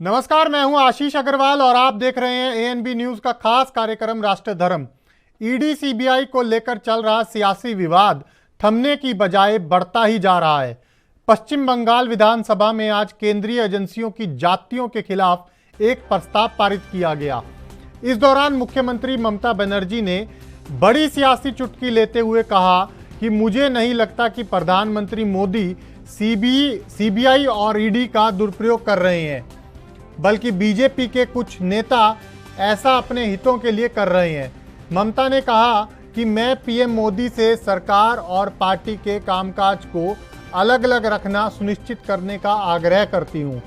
नमस्कार, मैं हूं आशीष अग्रवाल और आप देख रहे हैं एएनबी न्यूज का खास कार्यक्रम राष्ट्र धर्म। ईडी सीबीआई को लेकर चल रहा सियासी विवाद थमने की बजाय बढ़ता ही जा रहा है। पश्चिम बंगाल विधानसभा में आज केंद्रीय एजेंसियों की जातियों के खिलाफ एक प्रस्ताव पारित किया गया। इस दौरान मुख्यमंत्री ममता बनर्जी ने बड़ी सियासी चुटकी लेते हुए कहा कि मुझे नहीं लगता कि प्रधानमंत्री मोदी सीबीआई और ईडी का दुरुपयोग कर रहे हैं, बल्कि बीजेपी के कुछ नेता ऐसा अपने हितों के लिए कर रहे हैं। ममता ने कहा कि मैं पीएम मोदी से सरकार और पार्टी के कामकाज को अलग अलग रखना सुनिश्चित करने का आग्रह करती हूं।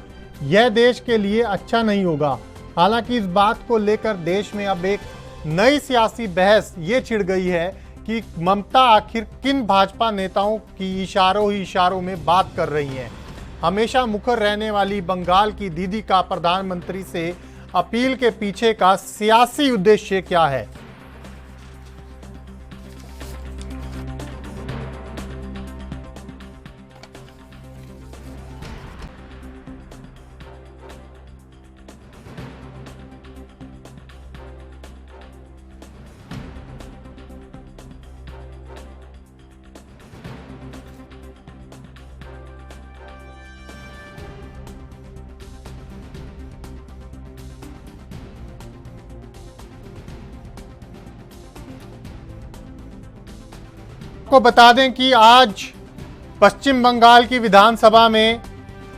यह देश के लिए अच्छा नहीं होगा। हालांकि इस बात को लेकर देश में अब एक नई सियासी बहस ये छिड़ गई है कि ममता आखिर किन भाजपा नेताओं की इशारों ही इशारों में बात कर रही हैं। हमेशा मुखर रहने वाली बंगाल की दीदी का प्रधानमंत्री से अपील के पीछे का सियासी उद्देश्य क्या है? को बता दें कि आज पश्चिम बंगाल की विधानसभा में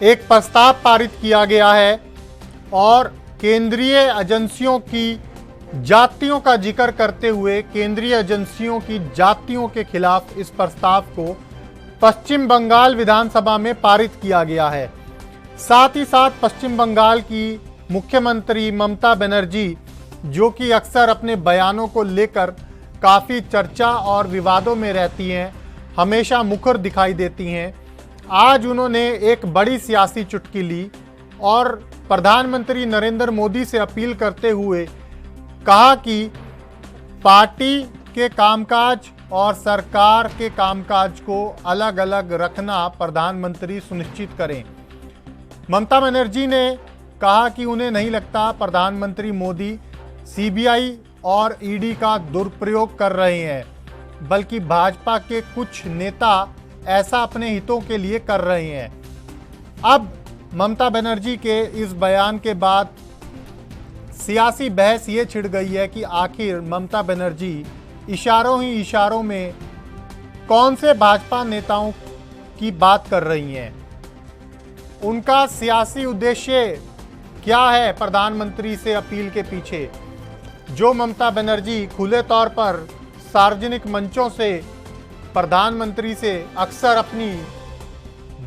एक प्रस्ताव पारित किया गया है और केंद्रीय एजेंसियों की जातियों का जिक्र करते हुए केंद्रीय एजेंसियों की जातियों के खिलाफ इस प्रस्ताव को पश्चिम बंगाल विधानसभा में पारित किया गया है। साथ ही साथ पश्चिम बंगाल की मुख्यमंत्री ममता बनर्जी, जो कि अक्सर अपने बयानों को लेकर काफ़ी चर्चा और विवादों में रहती हैं, हमेशा मुखर दिखाई देती हैं, आज उन्होंने एक बड़ी सियासी चुटकी ली और प्रधानमंत्री नरेंद्र मोदी से अपील करते हुए कहा कि पार्टी के कामकाज और सरकार के कामकाज को अलग अलग रखना प्रधानमंत्री सुनिश्चित करें। ममता बनर्जी ने कहा कि उन्हें नहीं लगता प्रधानमंत्री मोदी सीबीआई और ईडी का दुरुपयोग कर रहे हैं, बल्कि भाजपा के कुछ नेता ऐसा अपने हितों के लिए कर रहे हैं। अब ममता बनर्जी के इस बयान के बाद सियासी बहस ये छिड़ गई है कि आखिर ममता बनर्जी इशारों ही इशारों में कौन से भाजपा नेताओं की बात कर रही हैं, उनका सियासी उद्देश्य क्या है प्रधानमंत्री से अपील के पीछे, जो ममता बनर्जी खुले तौर पर सार्वजनिक मंचों से प्रधानमंत्री से अक्सर अपनी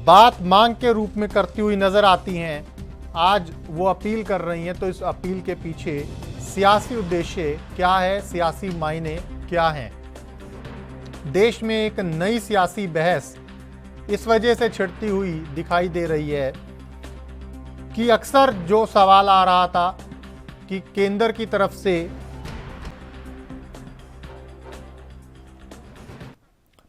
बात मांग के रूप में करती हुई नजर आती हैं। आज वो अपील कर रही हैं, तो इस अपील के पीछे सियासी उद्देश्य क्या है, सियासी मायने क्या हैं? देश में एक नई सियासी बहस इस वजह से छिड़ती हुई दिखाई दे रही है कि अक्सर जो सवाल आ रहा था कि केंद्र की तरफ से,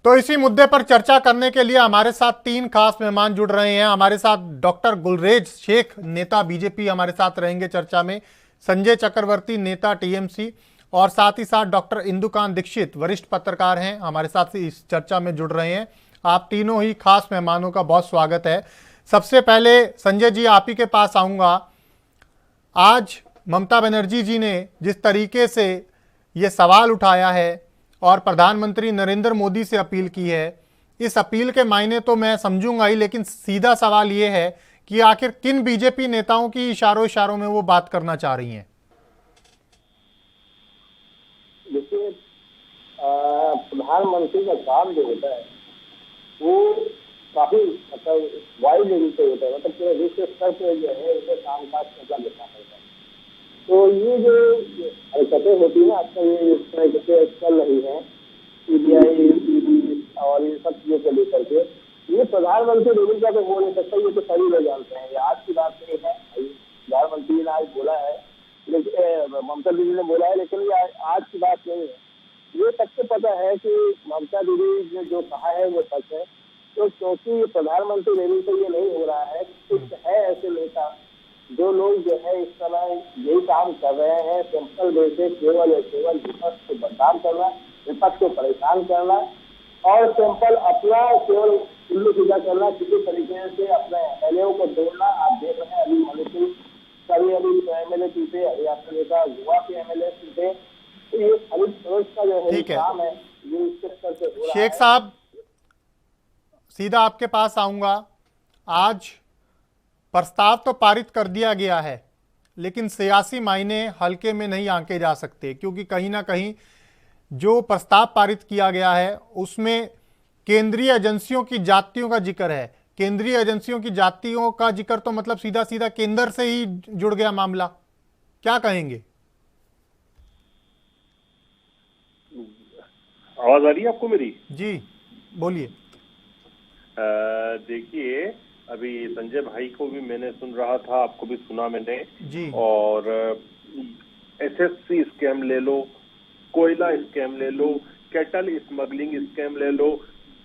तो इसी मुद्दे पर चर्चा करने के लिए हमारे साथ तीन खास मेहमान जुड़ रहे हैं। हमारे साथ डॉक्टर गुलरेज शेख, नेता बीजेपी, हमारे साथ रहेंगे चर्चा में। संजय चक्रवर्ती, नेता टीएमसी, और साथ ही साथ डॉक्टर इंदुकांत दीक्षित, वरिष्ठ पत्रकार हैं, हमारे साथ इस चर्चा में जुड़ रहे हैं। आप तीनों ही खास मेहमानों का बहुत स्वागत है। सबसे पहले संजय जी, आप ही के पास आऊँगा। आज ममता बनर्जी जी ने जिस तरीके से ये सवाल उठाया है और प्रधानमंत्री नरेंद्र मोदी से अपील की है, इस अपील के मायने तो मैं समझूंगा ही, लेकिन सीधा सवाल ये है कि आखिर किन बीजेपी नेताओं की इशारों इशारों में वो बात करना चाह रही हैं? देखिए, प्रधानमंत्री का काम जो होता है वो काफी वाइड लेवल पे होता है, मतलब पूरे विश्व स्तर पे जो है उसे कामकाज करना देखना पड़ता है। तो ये जो हरकतें होती है ना आजकल, ये इस तरह से चल रही है सीबीआई, ईडी और ये सब चीजों को लेकर के, ये प्रधानमंत्री लेवल का तो हो नहीं सकता। ये तो सभी लोग जानते हैं, ये आज की बात नहीं है। प्रधानमंत्री ने आज बोला है, लेकिन ममता दीदी ने बोला है, लेकिन ये आज की बात नहीं है। ये सबको पता है कि ममता दीदी ने जो कहा है वो सच है। तो क्योंकि प्रधानमंत्री लेवल पे ये नहीं हो रहा है, कुछ है ऐसे नेता जो लोग जो है इस समय यही काम कर रहे हैं, सिंपल वे से केवल और केवल विपक्ष को बदनाम करना, विपक्ष को परेशान करना और सिंपल अपना केवल उल्लू सीधा करना, किसी तरीके से अपने एमएलए को तोड़ना। आप देख रहे हैं अभी मणिपुर कभी अभी एमएलए टूटे, हरियाणा नेता गोवा के एमएलए टूटे। तो ये खरीद फरोख्त का जो है काम है, ये इस स्तर से हो रहा है। शेख साहब, सीधा आपके पास आऊंगा। आज प्रस्ताव तो पारित कर दिया गया है, लेकिन सियासी मायने हल्के में नहीं आंके जा सकते, क्योंकि कहीं ना कहीं जो प्रस्ताव पारित किया गया है उसमें केंद्रीय एजेंसियों की जातियों का जिक्र है। केंद्रीय एजेंसियों की जातियों का जिक्र तो मतलब सीधा सीधा केंद्र से ही जुड़ गया मामला। क्या कहेंगे? आवाज आ रही है आपको मेरी? जी बोलिए। देखिए, अभी संजय भाई को भी मैंने सुन रहा था, आपको भी सुना मैंने जी। और एसएससी स्कैम ले लो, कोयला स्कैम ले लो, कैटल स्मगलिंग स्कैम ले लो,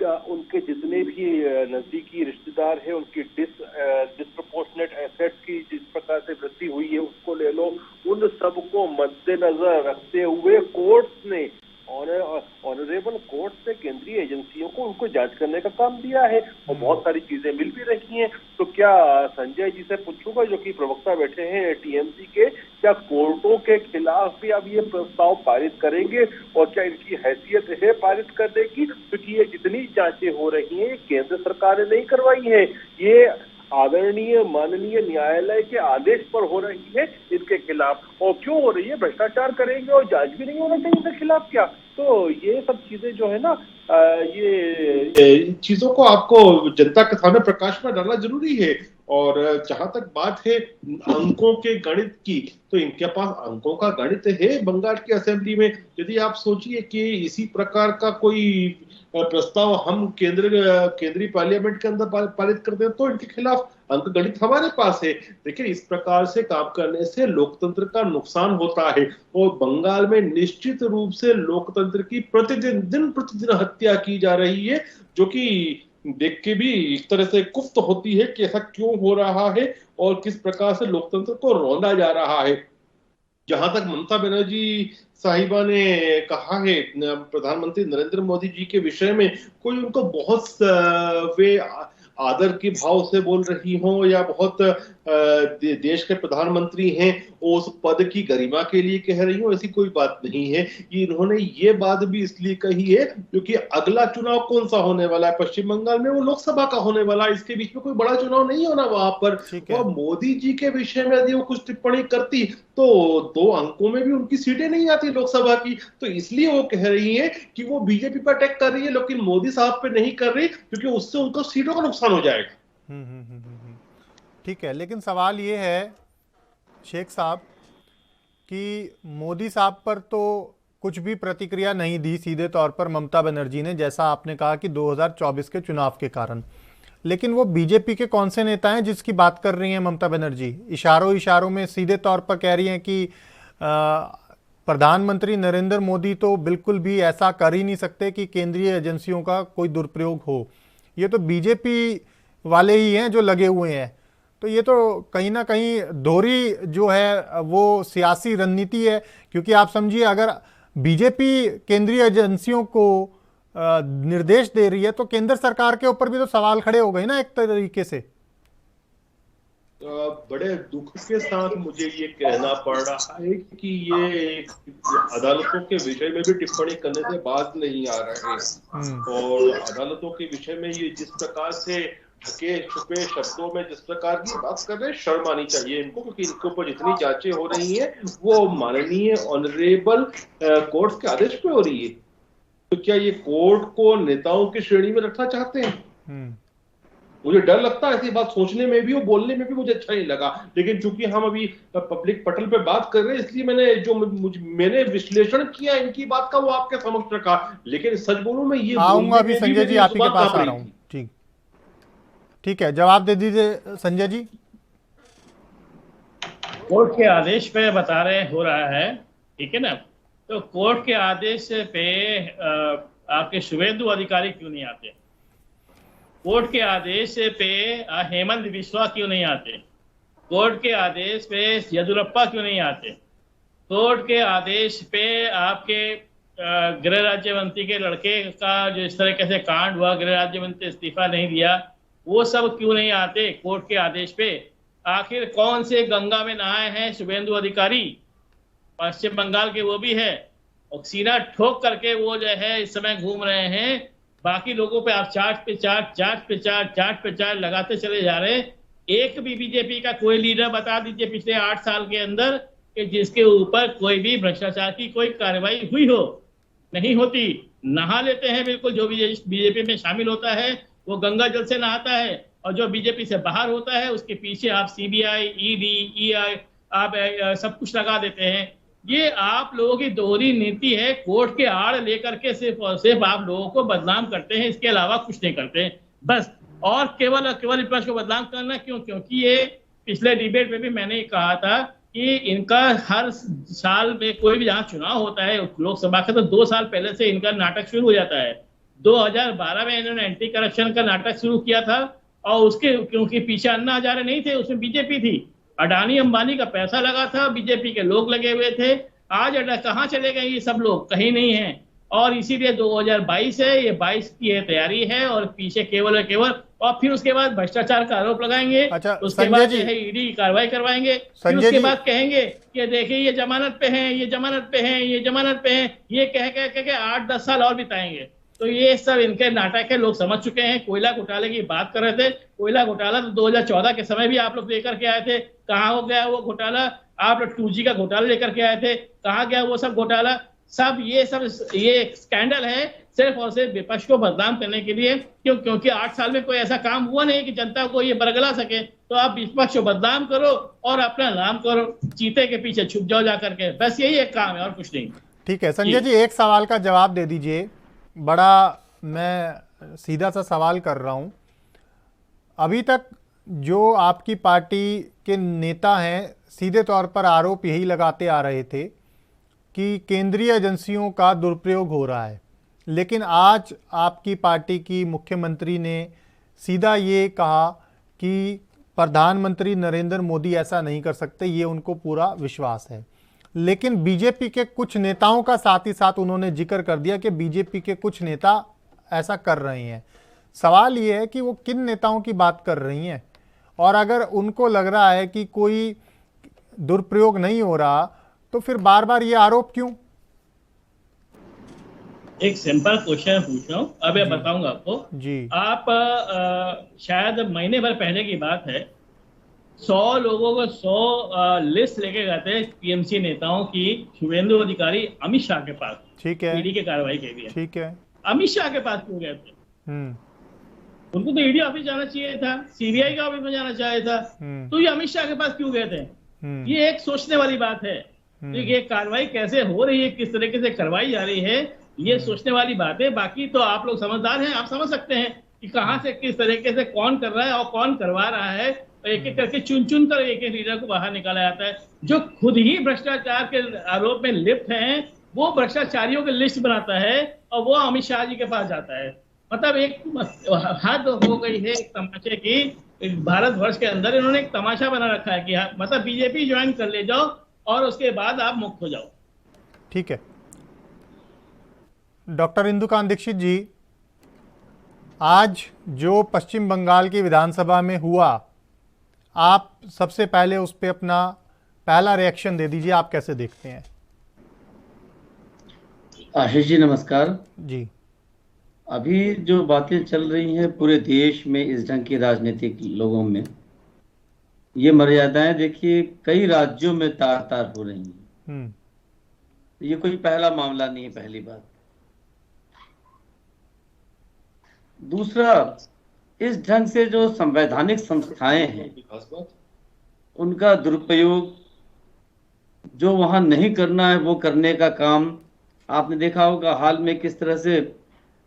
उनके जितने भी नजदीकी रिश्तेदार हैं उनकी डिस्प्रपोर्शनेट एसेट्स की जिस प्रकार से वृद्धि हुई है उसको ले लो। उन सबको मद्देनजर रखते हुए कोर्ट्स ने ऑनरेबल कोर्ट से केंद्रीय एजेंसियों को उनको जांच करने का काम दिया है और बहुत सारी चीजें मिल भी रही हैं। तो क्या संजय जी से पूछूंगा, जो कि प्रवक्ता बैठे हैं टीएमसी के, क्या कोर्टों के खिलाफ भी अब ये प्रस्ताव पारित करेंगे और क्या इनकी हैसियत है पारित करने की? क्योंकि ये जितनी जांचें हो रही हैं केंद्र सरकार ने नहीं करवाई है, ये आदरणीय माननीय न्यायालय के आदेश पर हो रही है इनके खिलाफ। और क्यों हो रही है? भ्रष्टाचार करेंगे और जांच भी नहीं होना चाहिए इनके खिलाफ क्या? तो ये सब चीजें जो है ना, ये चीजों को आपको जनता के सामने प्रकाश में डालना जरूरी है। और जहां तक बात है अंकों के गणित की, तो इनके पास अंकों का गणित है बंगाल की असेंबली में। यदि आप सोचिए कि इसी प्रकार का कोई प्रस्ताव हम केंद्रीय पार्लियामेंट के अंदर पारित करते हैं तो इनके खिलाफ अंक गणित हमारे पास है। देखिए, इस प्रकार से काम करने से लोकतंत्र का नुकसान होता है और बंगाल में निश्चित रूप से लोकतंत्र की दिन प्रतिदिन हत्या की जा रही है, जो कि देख के भी एक तरह से कुफ्त होती है कि ऐसा क्यों हो रहा है और किस प्रकार से लोकतंत्र को रौंदा जा रहा है। जहां तक ममता बनर्जी साहिबा ने कहा है प्रधानमंत्री नरेंद्र मोदी जी के विषय में, कोई उनको बहुत वे आदर के भाव से बोल रही हो या बहुत देश के प्रधानमंत्री हैं उस पद की गरिमा के लिए कह रही हो, ऐसी कोई बात नहीं है। ये इन्होंने ये बात भी इसलिए कही है क्योंकि अगला चुनाव कौन सा होने वाला है पश्चिम बंगाल में, वो लोकसभा का होने वाला है। इसके बीच में कोई बड़ा चुनाव नहीं होना वहां पर। वो मोदी जी के विषय में यदि वो कुछ टिप्पणी करती तो 2 अंकों में भी उनकी सीटें नहीं आती लोकसभा की। तो इसलिए वो कह रही है कि वो बीजेपी पर अटैक कर रही है, लेकिन मोदी साहब पे नहीं कर रही, क्योंकि उससे उनको सीटों का नुकसान हो जाएगा। ठीक है, लेकिन सवाल ये है शेख साहब कि मोदी साहब पर तो कुछ भी प्रतिक्रिया नहीं दी सीधे तौर पर ममता बनर्जी ने, जैसा आपने कहा कि 2024 के चुनाव के कारण। लेकिन वो बीजेपी के कौन से नेता हैं जिसकी बात कर रही हैं ममता बनर्जी? इशारों में सीधे तौर पर कह रही हैं कि प्रधानमंत्री नरेंद्र मोदी तो बिल्कुल भी ऐसा कर ही नहीं सकते कि केंद्रीय एजेंसियों का कोई दुरुपयोग हो। ये तो बीजेपी वाले ही हैं जो लगे हुए हैं। तो ये तो कहीं ना कहीं दोहरी जो है वो सियासी रणनीति है, क्योंकि आप समझिए अगर बीजेपी केंद्रीय एजेंसियों को निर्देश दे रही है तो केंद्र सरकार के ऊपर भी तो सवाल खड़े हो गए ना एक तरीके से। बड़े दुख के साथ मुझे ये कहना पड़ रहा है कि ये अदालतों के विषय में भी टिप्पणी करने से बात नहीं आ रहे हैं। और अदालतों के विषय में ये जिस प्रकार से ढके छुपे शब्दों में जिस प्रकार की बात कर रहे हैं, शर्म आनी चाहिए इनको, क्योंकि इनके ऊपर जितनी जांचें हो रही हैं वो माननीय ऑनरेबल कोर्ट के आदेश पे हो रही है। तो क्या ये कोर्ट को नेताओं की श्रेणी में रखना चाहते हैं? मुझे डर लगता है ऐसी बात सोचने में भी और बोलने में भी मुझे अच्छा नहीं लगा। लेकिन चूंकि हम अभी पब्लिक पटल पे बात कर रहे हैं, इसलिए मैंने विश्लेषण किया इनकी बात का, वो आपके समक्ष रखा। लेकिन सच बोलूं मैं ये आऊंगा अभी संजय जी, आप ही के पास आ रहा हूं। ठीक है, जवाब दे दीजिए संजय जी। कोर्ट के आदेश पे बता रहे हो रहा है, ठीक है ना? तो कोर्ट के आदेश पे आपके शुभेंदु अधिकारी क्यों नहीं आते? कोर्ट के आदेश पे हेमंत बिस्वा क्यों नहीं आते? कोर्ट के आदेश पे येदियुरप्पा क्यों नहीं आते? कोर्ट के आदेश पे आपके गृह राज्य मंत्री के लड़के का जो इस तरीके से कांड हुआ, गृह राज्य मंत्री इस्तीफा नहीं दिया, वो सब क्यों नहीं आते कोर्ट के आदेश पे? आखिर कौन से गंगा में नहाए हैं शुभेंदु अधिकारी? पश्चिम बंगाल के वो भी है, और सीना ठोक करके वो जो है इस समय घूम रहे हैं। बाकी लोगों पे आप चार्ज पे चार्ज लगाते चले जा रहे हैं। एक भी बीजेपी का कोई लीडर बता दीजिए पिछले 8 साल के अंदर कि जिसके ऊपर कोई भी भ्रष्टाचार की कोई कार्रवाई हुई हो। नहीं होती। नहा लेते हैं बिल्कुल, जो बीजेपी में शामिल होता है वो गंगा जल से नहाता है, और जो बीजेपी से बाहर होता है उसके पीछे आप सीबीआई, ईडी, ईआई आप सब कुछ लगा देते हैं। ये आप लोगों की दोहरी नीति है। कोर्ट के आड़ लेकर के सिर्फ और सिर्फ आप लोगों को बदनाम करते हैं, इसके अलावा कुछ नहीं करते हैं बस। और केवल विपक्ष को बदनाम करना क्यों? क्योंकि ये पिछले डिबेट में भी मैंने कहा था कि इनका हर साल में कोई भी जहां चुनाव होता है लोकसभा का, तो 2 साल पहले से इनका नाटक शुरू हो जाता है। 2012 में इन्होंने एंटी करप्शन का नाटक शुरू किया था, और उसके क्योंकि पीछे अन्ना हजारे नहीं थे, उसमें बीजेपी थी। अडानी अंबानी का पैसा लगा था, बीजेपी के लोग लगे हुए थे। आज कहाँ चले गए ये सब लोग? कहीं नहीं है। और इसीलिए 2022 है, ये 22 की है तैयारी है, और पीछे केवल और फिर उसके बाद भ्रष्टाचार का आरोप लगाएंगे। अच्छा, उसके बाद जो है ईडी की कार्रवाई करवाएंगे। फिर उसके बाद कहेंगे कि देखिए ये जमानत पे हैं, ये जमानत पे हैं, ये जमानत पे हैं। ये कह 8-10 साल और बिताएंगे। तो ये सब इनके नाटक है, लोग समझ चुके हैं। कोयला घोटाले की बात कर रहे थे, कोयला घोटाला तो 2014 के समय भी आप लोग लेकर के आए थे। कहाँ हो गया वो घोटाला? आप लोग 2G का घोटाला लेकर के आए थे, कहाँ गया वो सब घोटाला? ये स्कैंडल है सिर्फ और सिर्फ विपक्ष को बदनाम करने के लिए। क्योंकि 8 साल में कोई ऐसा काम हुआ नहीं कि जनता को ये बरगला सके। तो आप विपक्ष को बदनाम करो और अपना नाम करो, चीते के पीछे छुप जाओ जाकर के, बस यही एक काम है और कुछ नहीं। ठीक है संजय जी, एक सवाल का जवाब दे दीजिए। बड़ा मैं सीधा सा सवाल कर रहा हूं। अभी तक जो आपकी पार्टी के नेता हैं सीधे तौर पर आरोप यही लगाते आ रहे थे कि केंद्रीय एजेंसियों का दुरुपयोग हो रहा है, लेकिन आज आपकी पार्टी की मुख्यमंत्री ने सीधा ये कहा कि प्रधानमंत्री नरेंद्र मोदी ऐसा नहीं कर सकते, ये उनको पूरा विश्वास है। लेकिन बीजेपी के कुछ नेताओं का साथ ही साथ उन्होंने जिक्र कर दिया कि बीजेपी के कुछ नेता ऐसा कर रहे हैं। सवाल ये है कि वो किन नेताओं की बात कर रही हैं, और अगर उनको लग रहा है कि कोई दुरुपयोग नहीं हो रहा तो फिर बार बार ये आरोप क्यों? एक सिंपल क्वेश्चन पूछ रहा हूँ, अब मैं बताऊंगा आपको जी। आप शायद महीने भर पहले की बात है, 100 लोगों को 100 लिस्ट लेके गए थे टीएमसी नेताओं की शुभेंदु अधिकारी अमित शाह के पास। ठीक है, ईडी की कार्रवाई के लिए। ठीक है। अमित शाह के पास क्यों गए थे? उनको तो ईडी ऑफिस जाना चाहिए था, सीबीआई का ऑफिस में जाना चाहिए था, तो ये अमित शाह के पास क्यों गए थे? ये एक सोचने वाली बात है। ये कार्रवाई कैसे हो रही है, किस तरीके से करवाई जा रही है, ये सोचने वाली बात है। बाकी तो आप लोग समझदार हैं, आप समझ सकते हैं कि कहां से किस तरीके से कौन कर रहा है और कौन करवा रहा है। एक एक करके चुन चुन कर एक एक लीडर को बाहर निकाला जाता है। जो खुद ही भ्रष्टाचार के आरोप में लिप्त हैं, वो भ्रष्टाचारियों की लिस्ट बनाता है और वो अमित शाह जी के पास जाता है। मतलब एक हद हो गई है एक तमाशे की। भारतवर्ष के अंदर इन्होंने एक तमाशा बना रखा है कि मतलब बीजेपी ज्वाइन कर ले जाओ और उसके बाद आप मुक्त हो जाओ। ठीक है डॉक्टर इंदुकांत दीक्षित जी, आज जो पश्चिम बंगाल की विधानसभा में हुआ, आप सबसे पहले उस पर अपना पहला रिएक्शन दे दीजिए, आप कैसे देखते हैं? आशीष जी नमस्कार जी। अभी जो बातें चल रही हैं पूरे देश में इस ढंग की राजनीतिक लोगों में, ये मर्यादाएं देखिए कई राज्यों में तार तार हो रही हैं। ये कोई पहला मामला नहीं है, पहली बात। दूसरा, इस ढंग से जो संवैधानिक संस्थाएं हैं उनका दुरुपयोग, जो वहां नहीं करना है वो करने का काम, आपने देखा होगा हाल में किस तरह से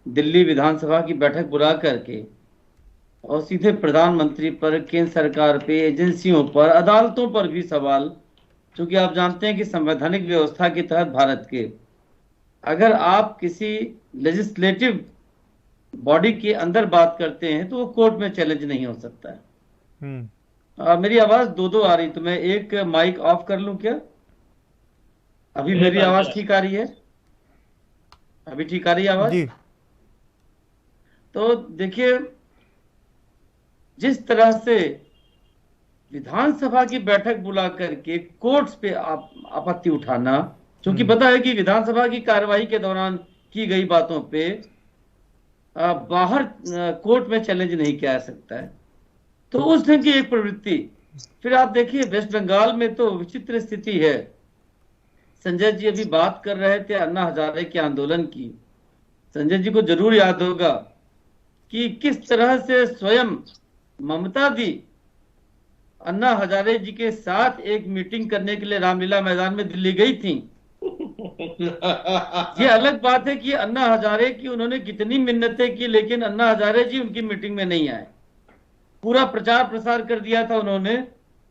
दिल्ली विधानसभा की बैठक बुला करके और सीधे प्रधानमंत्री पर, केंद्र सरकार पे, एजेंसियों पर, अदालतों पर भी सवाल। क्योंकि आप जानते हैं कि संवैधानिक व्यवस्था के तहत भारत के अगर आप किसी लेजिस्लेटिव बॉडी के अंदर बात करते हैं तो वो कोर्ट में चैलेंज नहीं हो सकता है। मेरी आवाज दो दो आ रही, तो मैं एक माइक ऑफ कर लूं क्या? अभी मेरी आवाज ठीक आ रही है? अभी ठीक आ रही है आवाज? जी। तो देखिए, जिस तरह से विधानसभा की बैठक बुला करके कोर्ट्स पे आपत्ति उठाना, क्योंकि पता है कि विधानसभा की कार्यवाही के दौरान की गई बातों पे बाहर कोर्ट में चैलेंज नहीं किया जा सकता है, तो उस ढंग की एक प्रवृत्ति। फिर आप देखिए वेस्ट बंगाल में तो विचित्र स्थिति है। संजय जी अभी बात कर रहे थे अन्ना हजारे के आंदोलन की। संजय जी को जरूर याद होगा कि किस तरह से स्वयं ममता दी अन्ना हजारे जी के साथ एक मीटिंग करने के लिए रामलीला मैदान में दिल्ली गई थी। ये अलग बात है कि अन्ना हजारे की उन्होंने कितनी मिन्नतें की, लेकिन अन्ना हजारे जी उनकी मीटिंग में नहीं आए। पूरा प्रचार प्रसार कर दिया था उन्होंने,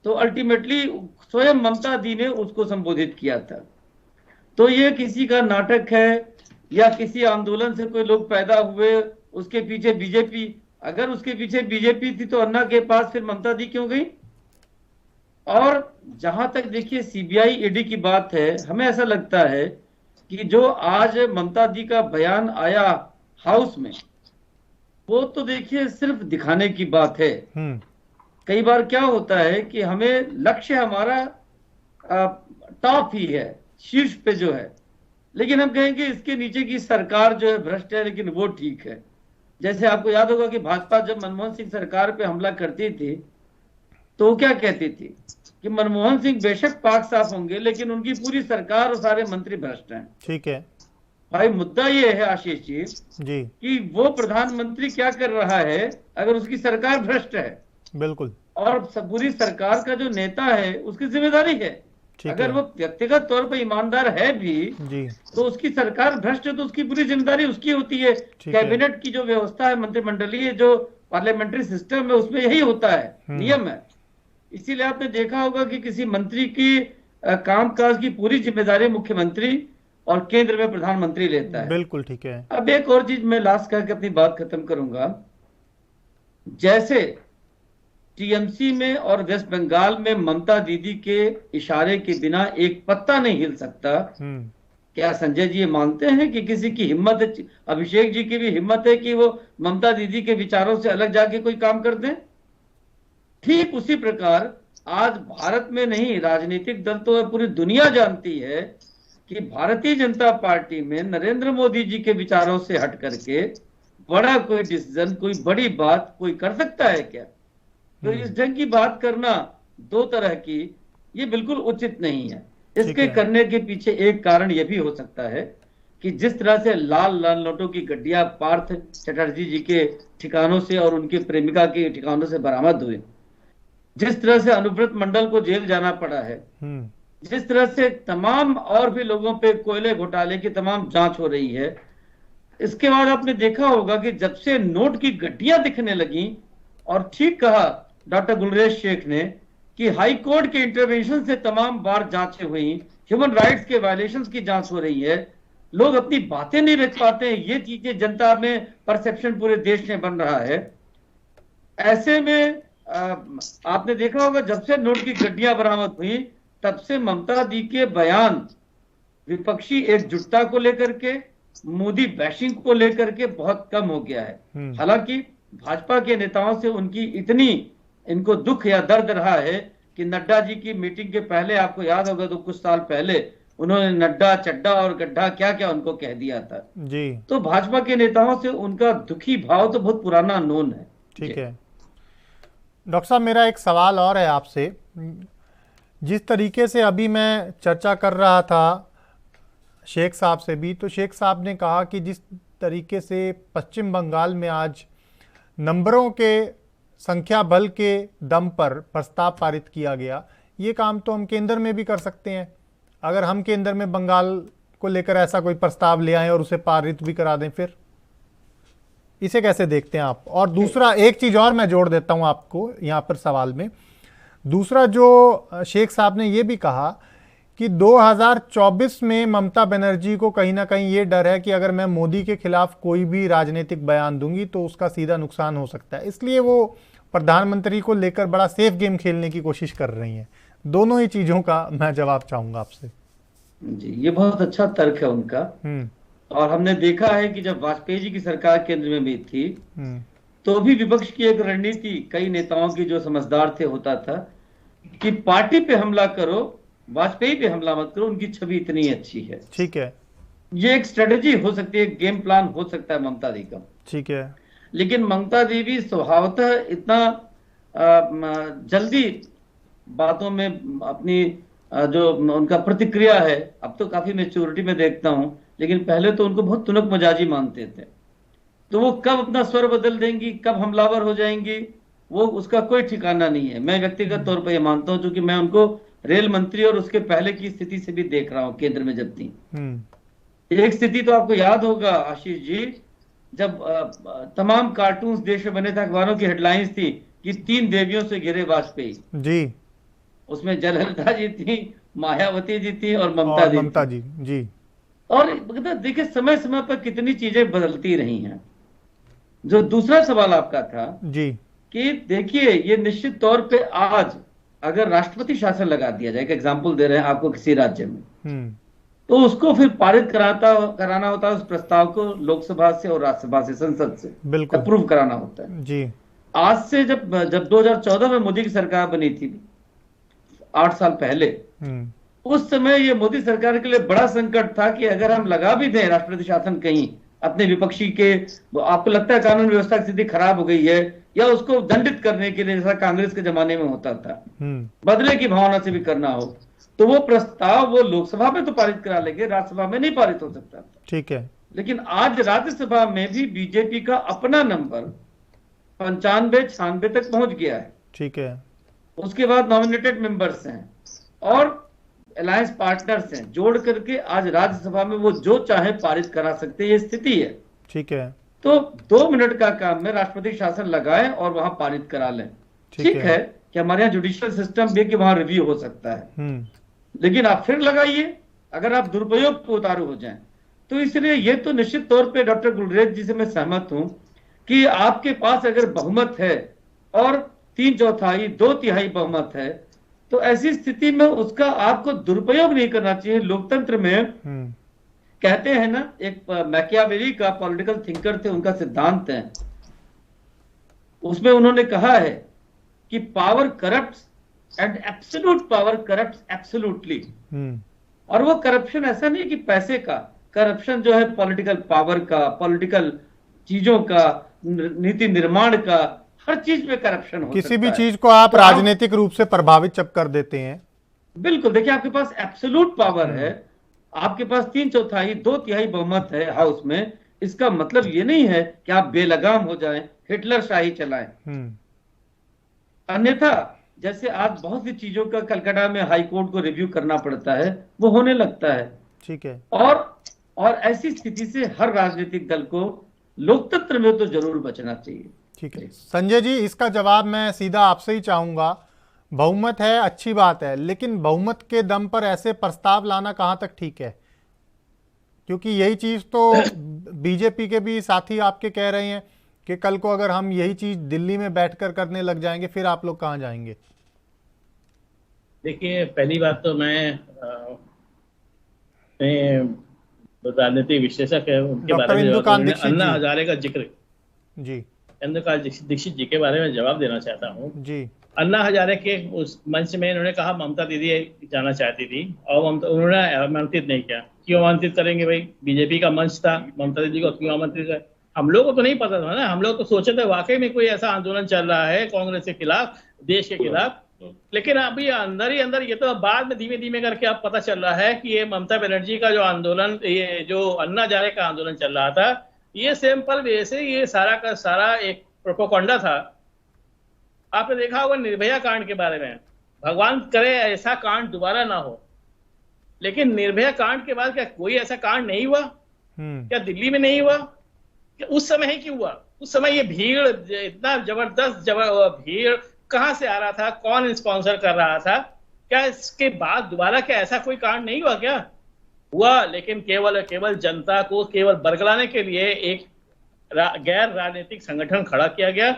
तो अल्टीमेटली स्वयं ममता दी ने उसको संबोधित किया था। तो ये किसी का नाटक है या किसी आंदोलन से कोई लोग पैदा हुए, उसके पीछे बीजेपी, अगर उसके पीछे बीजेपी थी तो अन्ना के पास फिर ममता दी क्यों गई? और जहां तक देखिए सीबीआई ईडी की बात है, हमें ऐसा लगता है कि जो आज ममता दी का बयान आया हाउस में, वो तो देखिए सिर्फ दिखाने की बात है। कई बार क्या होता है कि हमें लक्ष्य हमारा टॉप ही है, शीर्ष पे जो है, लेकिन हम कहेंगे इसके नीचे की सरकार जो है भ्रष्ट है, लेकिन वो ठीक है। जैसे आपको याद होगा कि भाजपा जब मनमोहन सिंह सरकार पे हमला करती थी तो वो क्या कहती थी कि मनमोहन सिंह बेशक पाक साफ होंगे लेकिन उनकी पूरी सरकार और सारे मंत्री भ्रष्ट हैं। ठीक है भाई, मुद्दा ये है आशीष जी कि वो प्रधानमंत्री क्या कर रहा है अगर उसकी सरकार भ्रष्ट है। बिल्कुल। और पूरी सरकार का जो नेता है उसकी जिम्मेदारी है, अगर वो व्यक्तिगत तौर पर ईमानदार है भी जी, तो उसकी सरकार भ्रष्ट है तो उसकी पूरी जिम्मेदारी उसकी होती है। कैबिनेट की जो व्यवस्था है, मंत्रिमंडलीय जो पार्लियामेंट्री सिस्टम है, उसमें यही होता है, नियम है। इसीलिए आपने देखा होगा कि किसी मंत्री की कामकाज की पूरी जिम्मेदारी मुख्यमंत्री और केंद्र में प्रधानमंत्री लेता है। बिल्कुल ठीक है। अब एक और चीज मैं लास्ट करके अपनी बात खत्म करूंगा। जैसे टीएमसी में और वेस्ट बंगाल में ममता दीदी के इशारे के बिना एक पत्ता नहीं हिल सकता, क्या संजय जी ये मानते हैं कि किसी की हिम्मत है, अभिषेक जी की भी हिम्मत है कि वो ममता दीदी के विचारों से अलग जाके कोई काम कर दें? ठीक उसी प्रकार आज भारत में नहीं, राजनीतिक दल तो पूरी दुनिया जानती है कि भारतीय जनता पार्टी में नरेंद्र मोदी जी के विचारों से हट करके बड़ा कोई डिसीजन, कोई बड़ी बात कोई कर सकता है क्या? तो इस ढंग की बात करना दो तरह की, ये बिल्कुल उचित नहीं है। इसके करने के पीछे एक कारण यह भी हो सकता है कि जिस तरह से लाल नोटों की गड्डियां पार्थ चटर्जी जी के ठिकानों से और उनके प्रेमिका के ठिकानों से बरामद हुए, जिस तरह से अनुव्रत मंडल को जेल जाना पड़ा है, जिस तरह से तमाम और भी लोगों पे कोयले घोटाले की तमाम जांच हो रही है, इसके बाद आपने देखा होगा कि जब से नोट की गड्डियां दिखने लगी, और ठीक कहा डॉक्टर गुलरेज शेख ने कि हाई कोर्ट के इंटरवेंशन से तमाम बार जांचें हुई, ह्यूमन राइट्स के वायलेशंस की जांच हो रही है, लोग अपनी बातें नहीं रख पाते हैं, ये चीजें जनता में परसेप्शन पूरे देश में बन रहा है। ऐसे में आपने देखा होगा जब से नोट की गड्डियां बरामद हुई तब से ममता दी के बयान विपक्षी एकजुटता को लेकर के, मोदी बैशिंग को लेकर के बहुत कम हो गया है। हालांकि भाजपा के नेताओं से उनकी इतनी इनको दुख या दर्द रहा है कि नड्डा जी की मीटिंग के पहले, आपको याद होगा तो कुछ साल पहले उन्होंने नड्डा चड्डा और गड्ढा क्या क्या उनको कह दिया था जी। तो भाजपा के नेताओं से उनका दुखी भाव तो बहुत पुराना नोन है। ठीक है डॉक्टर साहब, मेरा एक सवाल और है आपसे। जिस तरीके से अभी मैं चर्चा कर रहा था शेख साहब से भी, तो शेख साहब ने कहा कि जिस तरीके से पश्चिम बंगाल में आज नंबरों के संख्या बल के दम पर प्रस्ताव पारित किया गया, ये काम तो हम केंद्र में भी कर सकते हैं। अगर हम केंद्र में बंगाल को लेकर ऐसा कोई प्रस्ताव ले आएं और उसे पारित भी करा दें, फिर इसे कैसे देखते हैं आप? और दूसरा एक चीज़ और मैं जोड़ देता हूं आपको यहाँ पर सवाल में। दूसरा जो शेख साहब ने ये भी कहा कि 2024 में ममता बनर्जी को कहीं ना कहीं ये डर है कि अगर मैं मोदी के खिलाफ कोई भी राजनीतिक बयान दूंगी तो उसका सीधा नुकसान हो सकता है, इसलिए वो प्रधानमंत्री को लेकर बड़ा सेफ गेम खेलने की कोशिश कर रही हैं। दोनों ही चीजों का मैं जवाब चाहूंगा आपसे। जी, ये बहुत अच्छा तर्क है उनका। और हमने देखा है कि जब वाजपेयी जी की सरकार केंद्र में भी थी तो भी विपक्ष की एक रणनीति कई नेताओं की जो समझदार थे होता था कि पार्टी पे हमला करो, वाजपेयी पे हमला मत करो, उनकी छवि इतनी अच्छी है। ठीक है, ये एक स्ट्रेटेजी हो सकती है, गेम प्लान हो सकता है ममता दी का। ठीक है, लेकिन ममता दी भी स्वभावतः इतना जल्दी बातों में अपनी जो उनका प्रतिक्रिया है, अब तो काफी मेच्योरिटी में देखता हूं, लेकिन पहले तो उनको बहुत तुनक मजाजी मानते थे। तो वो कब अपना स्वर बदल देंगी, कब हमलावर हो जाएंगी, वो उसका कोई ठिकाना नहीं है। मैं व्यक्तिगत तौर पर यह मानता हूं, क्योंकि मैं उनको रेल मंत्री और उसके पहले की स्थिति से भी देख रहा हूं केंद्र में जब थी। एक स्थिति तो आपको याद होगा आशीष जी, जब तमाम कार्टून्स देश में बने थे, अखबारों की हेडलाइंस थी कि 3 देवियों से घिरे वाजपेयी जी। उसमें जयललिता जी थी, मायावती जी थी और ममता जी जी। और देखिए समय समय पर कितनी चीजें बदलती रही हैं। जो दूसरा सवाल आपका था जी कि देखिए ये निश्चित तौर पे आज अगर राष्ट्रपति शासन लगा दिया जाए, एक एग्जांपल दे रहे हैं आपको किसी राज्य में, तो उसको फिर पारित कराना होता है, उस प्रस्ताव को लोकसभा से और राज्यसभा से, संसद से बिल्कुल अप्रूव कराना होता है जी। आज से जब 2014 में मोदी की सरकार बनी थी 8 साल पहले, उस समय ये मोदी सरकार के लिए बड़ा संकट था कि अगर हम लगा भी दें राष्ट्रपति शासन कहीं अपने विपक्षी के, आपको लगता है कानून व्यवस्था की स्थिति खराब हो गई है, या उसको दंडित करने के लिए जैसा कांग्रेस के जमाने में होता था, बदले की भावना से भी करना हो, तो वो प्रस्ताव वो लोकसभा में तो पारित करा लेंगे, राज्यसभा में नहीं पारित हो सकता। ठीक है, लेकिन आज राज्यसभा में भी बीजेपी का अपना नंबर 95-96 तक पहुंच गया है। ठीक है, उसके बाद नॉमिनेटेड मेंबर्स हैं और अलायंस पार्टनर्स हैं, जोड़ करके आज राज्यसभा में वो जो चाहे पारित करा सकते हैं, ये स्थिति है। ठीक है, तो 2 मिनट का काम में राष्ट्रपति शासन लगाएं और वहां पारित करा लें। ठीक है कि हमारे यहाँ जुडिशियल सिस्टम भी कि वहां रिव्यू हो सकता है, लेकिन आप फिर लगाइए अगर आप दुरुपयोग को उतारू हो जाएं। तो इसलिए ये तो निश्चित तौर पे डॉक्टर गुलरेज जी से मैं सहमत हूं कि आपके पास अगर बहुमत है और 3/4 2/3 बहुमत है, तो ऐसी स्थिति में उसका आपको दुरुपयोग नहीं करना चाहिए। लोकतंत्र में कहते हैं ना, एक मैकियावेली का पॉलिटिकल थिंकर थे, उनका सिद्धांत है, उसमें उन्होंने कहा है कि power corrupts and absolute power corrupts absolutely. और वो करप्शन ऐसा नहीं है कि पैसे का करप्शन, जो है पॉलिटिकल पावर का, पॉलिटिकल चीजों का, नीति निर्माण का, हर चीज में करप्शन हो, किसी भी चीज को आप राजनीतिक रूप से प्रभावित जब कर देते हैं। बिल्कुल, देखिए आपके पास एब्सोल्यूट पावर है, आपके पास 3/4 2/3 बहुमत है हाउस में, इसका मतलब ये नहीं है कि आप बेलगाम हो जाएं, हिटलर शाही चलाएं। अन्यथा जैसे आज बहुत सी चीजों का कलकत्ता में हाई कोर्ट को रिव्यू करना पड़ता है, वो होने लगता है। ठीक है, और ऐसी स्थिति से हर राजनीतिक दल को लोकतंत्र में तो जरूर बचना चाहिए। ठीक है संजय जी, इसका जवाब मैं सीधा आपसे ही चाहूंगा। बहुमत है, अच्छी बात है, लेकिन बहुमत के दम पर ऐसे प्रस्ताव लाना कहां तक ठीक है? क्योंकि यही चीज तो बीजेपी के भी साथी आपके कह रहे हैं कि कल को अगर हम यही चीज दिल्ली में बैठकर करने लग जाएंगे, फिर आप लोग कहां जाएंगे? देखिए, पहली बात तो मैं राजनीतिक विश्लेषक है, उनके बारे में अन्ना हजारे का जिक्र जी, इंद्रकांत दीक्षित जी के बारे में जवाब देना चाहता हूँ जी। अन्ना हजारे के उस मंच में इन्होंने कहा ममता दीदी जाना चाहती थी और उन्होंने आमंत्रित नहीं किया। क्यों आमंत्रित करेंगे भाई? बीजेपी का मंच था, ममता दीदी को क्यों आमंत्रित करें? हम लोग को तो नहीं पता था ना, हम लोग तो सोचे थे वाकई में कोई ऐसा आंदोलन चल रहा है कांग्रेस के खिलाफ, देश के खिलाफ। लेकिन अभी अंदर ही अंदर, ये तो बाद में धीमे धीमे करके अब पता चल रहा है कि ये ममता बनर्जी का जो आंदोलन, ये जो अन्ना हजारे का आंदोलन चल रहा था, ये सिंपल वे से ये सारा का सारा एक प्रोपोगंडा था। आपने देखा होगा निर्भया कांड के बारे में, भगवान करे ऐसा कांड दोबारा ना हो, लेकिन निर्भया कांड के बाद क्या कोई ऐसा कांड नहीं हुआ? क्या दिल्ली में नहीं हुआ? क्या उस समय ही क्यों हुआ? उस समय ये भीड़, इतना जबरदस्त भीड़ कहां से आ रहा था? कौन स्पॉन्सर कर रहा था? क्या इसके बाद दोबारा क्या ऐसा कोई कांड नहीं हुआ? क्या हुआ? लेकिन केवल जनता को केवल बरगलाने के लिए एक गैर राजनीतिक संगठन खड़ा किया गया।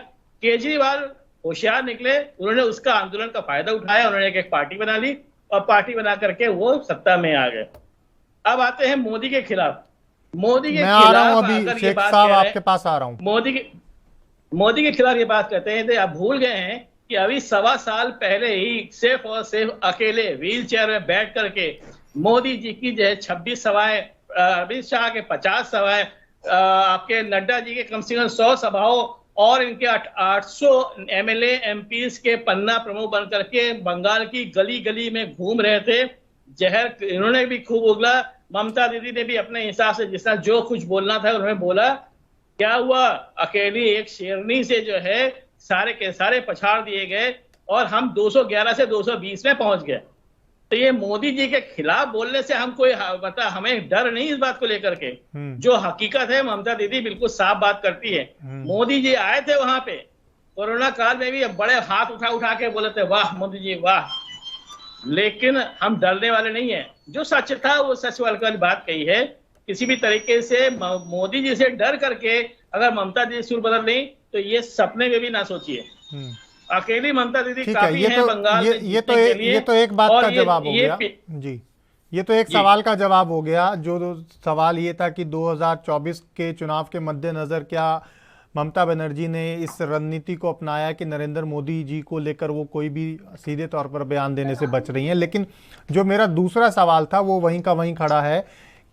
केजरीवाल होशियार निकले, उन्होंने उसका आंदोलन का फायदा उठाया, उन्होंने एक पार्टी बना ली और पार्टी बना करके वो सत्ता में आ गए। अब आते हैं मोदी के खिलाफ। मोदी के मैं आ रहा हूं खिलाफ अभी, अगर ये शेख बात साहब कह रहे आपके पास आ रहा हूं। मोदी के खिलाफ ये बात कहते हैं तो आप भूल गए हैं कि अभी 1.25 साल पहले ही सिर्फ और सिर्फ अकेले व्हील चेयर में बैठ करके मोदी जी की जो है 26 सभाएं, अमित शाह के 50 सभाएं, आपके नड्डा जी के कम से कम 100 सभाओं और इनके 800 एमएलए एमपीज के पन्ना प्रमुख बन करके बंगाल की गली गली में घूम रहे थे। जहर इन्होंने भी खूब उगला, ममता दीदी ने भी अपने हिसाब से जितना जो कुछ बोलना था उन्होंने बोला। क्या हुआ? अकेली एक शेरनी से जो है सारे के सारे पछाड़ दिए गए और हम 211 से 220 में पहुंच गए। तो ये मोदी जी के खिलाफ बोलने से हम कोई मतलब हमें डर नहीं इस बात को लेकर के। जो हकीकत है ममता दीदी बिल्कुल साफ बात करती है। मोदी जी आए थे वहां पे कोरोना काल में भी, बड़े हाथ उठा उठा के बोले थे वाह मोदी जी वाह, लेकिन हम डरने वाले नहीं है। जो सच था वो सच वाली बात कही है। किसी भी तरीके से मोदी जी से डर करके अगर ममता जी सुर बदल नहीं तो ये सपने में भी ना सोचिए। अकेली ममता दीदी काफी है बंगाल में। ये तो एक बात का जवाब हो गया जी। ये तो एक सवाल का जवाब हो गया। जो सवाल ये था कि 2024 के चुनाव के मद्देनजर क्या ममता बनर्जी ने इस रणनीति को अपनाया कि नरेंद्र मोदी जी को लेकर वो कोई भी सीधे तौर पर बयान देने से बच रही हैं। लेकिन जो मेरा दूसरा सवाल था वो वहीं का वहीं खड़ा है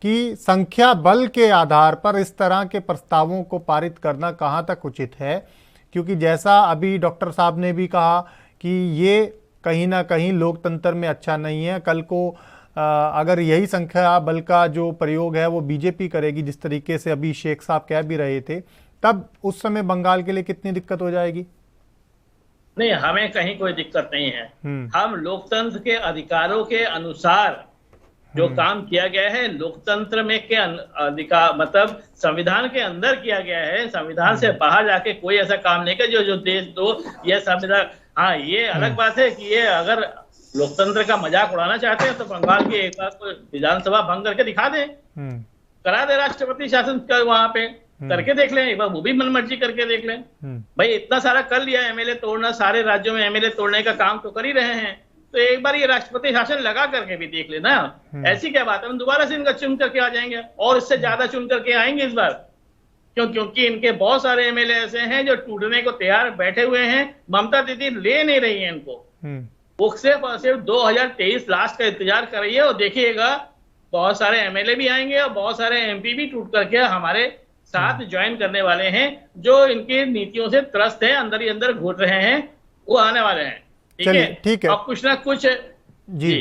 कि संख्या बल के आधार पर इस तरह के प्रस्तावों को पारित करना कहाँ तक उचित है, क्योंकि जैसा अभी डॉक्टर साहब ने भी कहा कि ये कहीं ना कहीं लोकतंत्र में अच्छा नहीं है। कल को अगर यही संख्या बल का जो प्रयोग है वो बीजेपी करेगी, जिस तरीके से अभी शेख साहब कह भी रहे थे, तब उस समय बंगाल के लिए कितनी दिक्कत हो जाएगी? नहीं, हमें कहीं कोई दिक्कत नहीं है। हम लोकतंत्र के अधिकारों के अनुसार जो काम किया गया है, लोकतंत्र में के अधिकार मतलब संविधान के अंदर किया गया है। संविधान से बाहर जाके कोई ऐसा काम नहीं किया जो देश दो ये संविधान। हाँ, ये अलग बात है कि ये अगर लोकतंत्र का मजाक उड़ाना चाहते हैं तो बंगाल की एक बार विधानसभा भंग करके दिखा दें, करा दे राष्ट्रपति शासन का, वहां पे करके देख लें एक बार, वो भी मनमर्जी करके देख लें। भाई इतना सारा कर लिया एमएलए तोड़ना, सारे राज्यों में एमएलए तोड़ने का काम तो कर ही रहे हैं, तो एक बार ये राष्ट्रपति शासन लगा करके भी देख लेना। ऐसी क्या बात है, हम दोबारा से इनका चुन करके आ जाएंगे और इससे ज्यादा चुन करके आएंगे इस बार। क्योंकि इनके बहुत सारे एमएलए ऐसे हैं जो टूटने को तैयार बैठे हुए हैं। ममता दीदी ले नहीं रही है इनको, वो सिर्फ और सिर्फ 2023 लास्ट का इंतजार कर रही है और देखिएगा बहुत सारे एमएलए भी आएंगे और बहुत सारे एमपी भी टूट करके हमारे साथ ज्वाइन करने वाले हैं। जो इनकी नीतियों से त्रस्त है, अंदर ही अंदर घुट रहे हैं, वो आने वाले हैं। ठीक है, और कुछ ना कुछ जी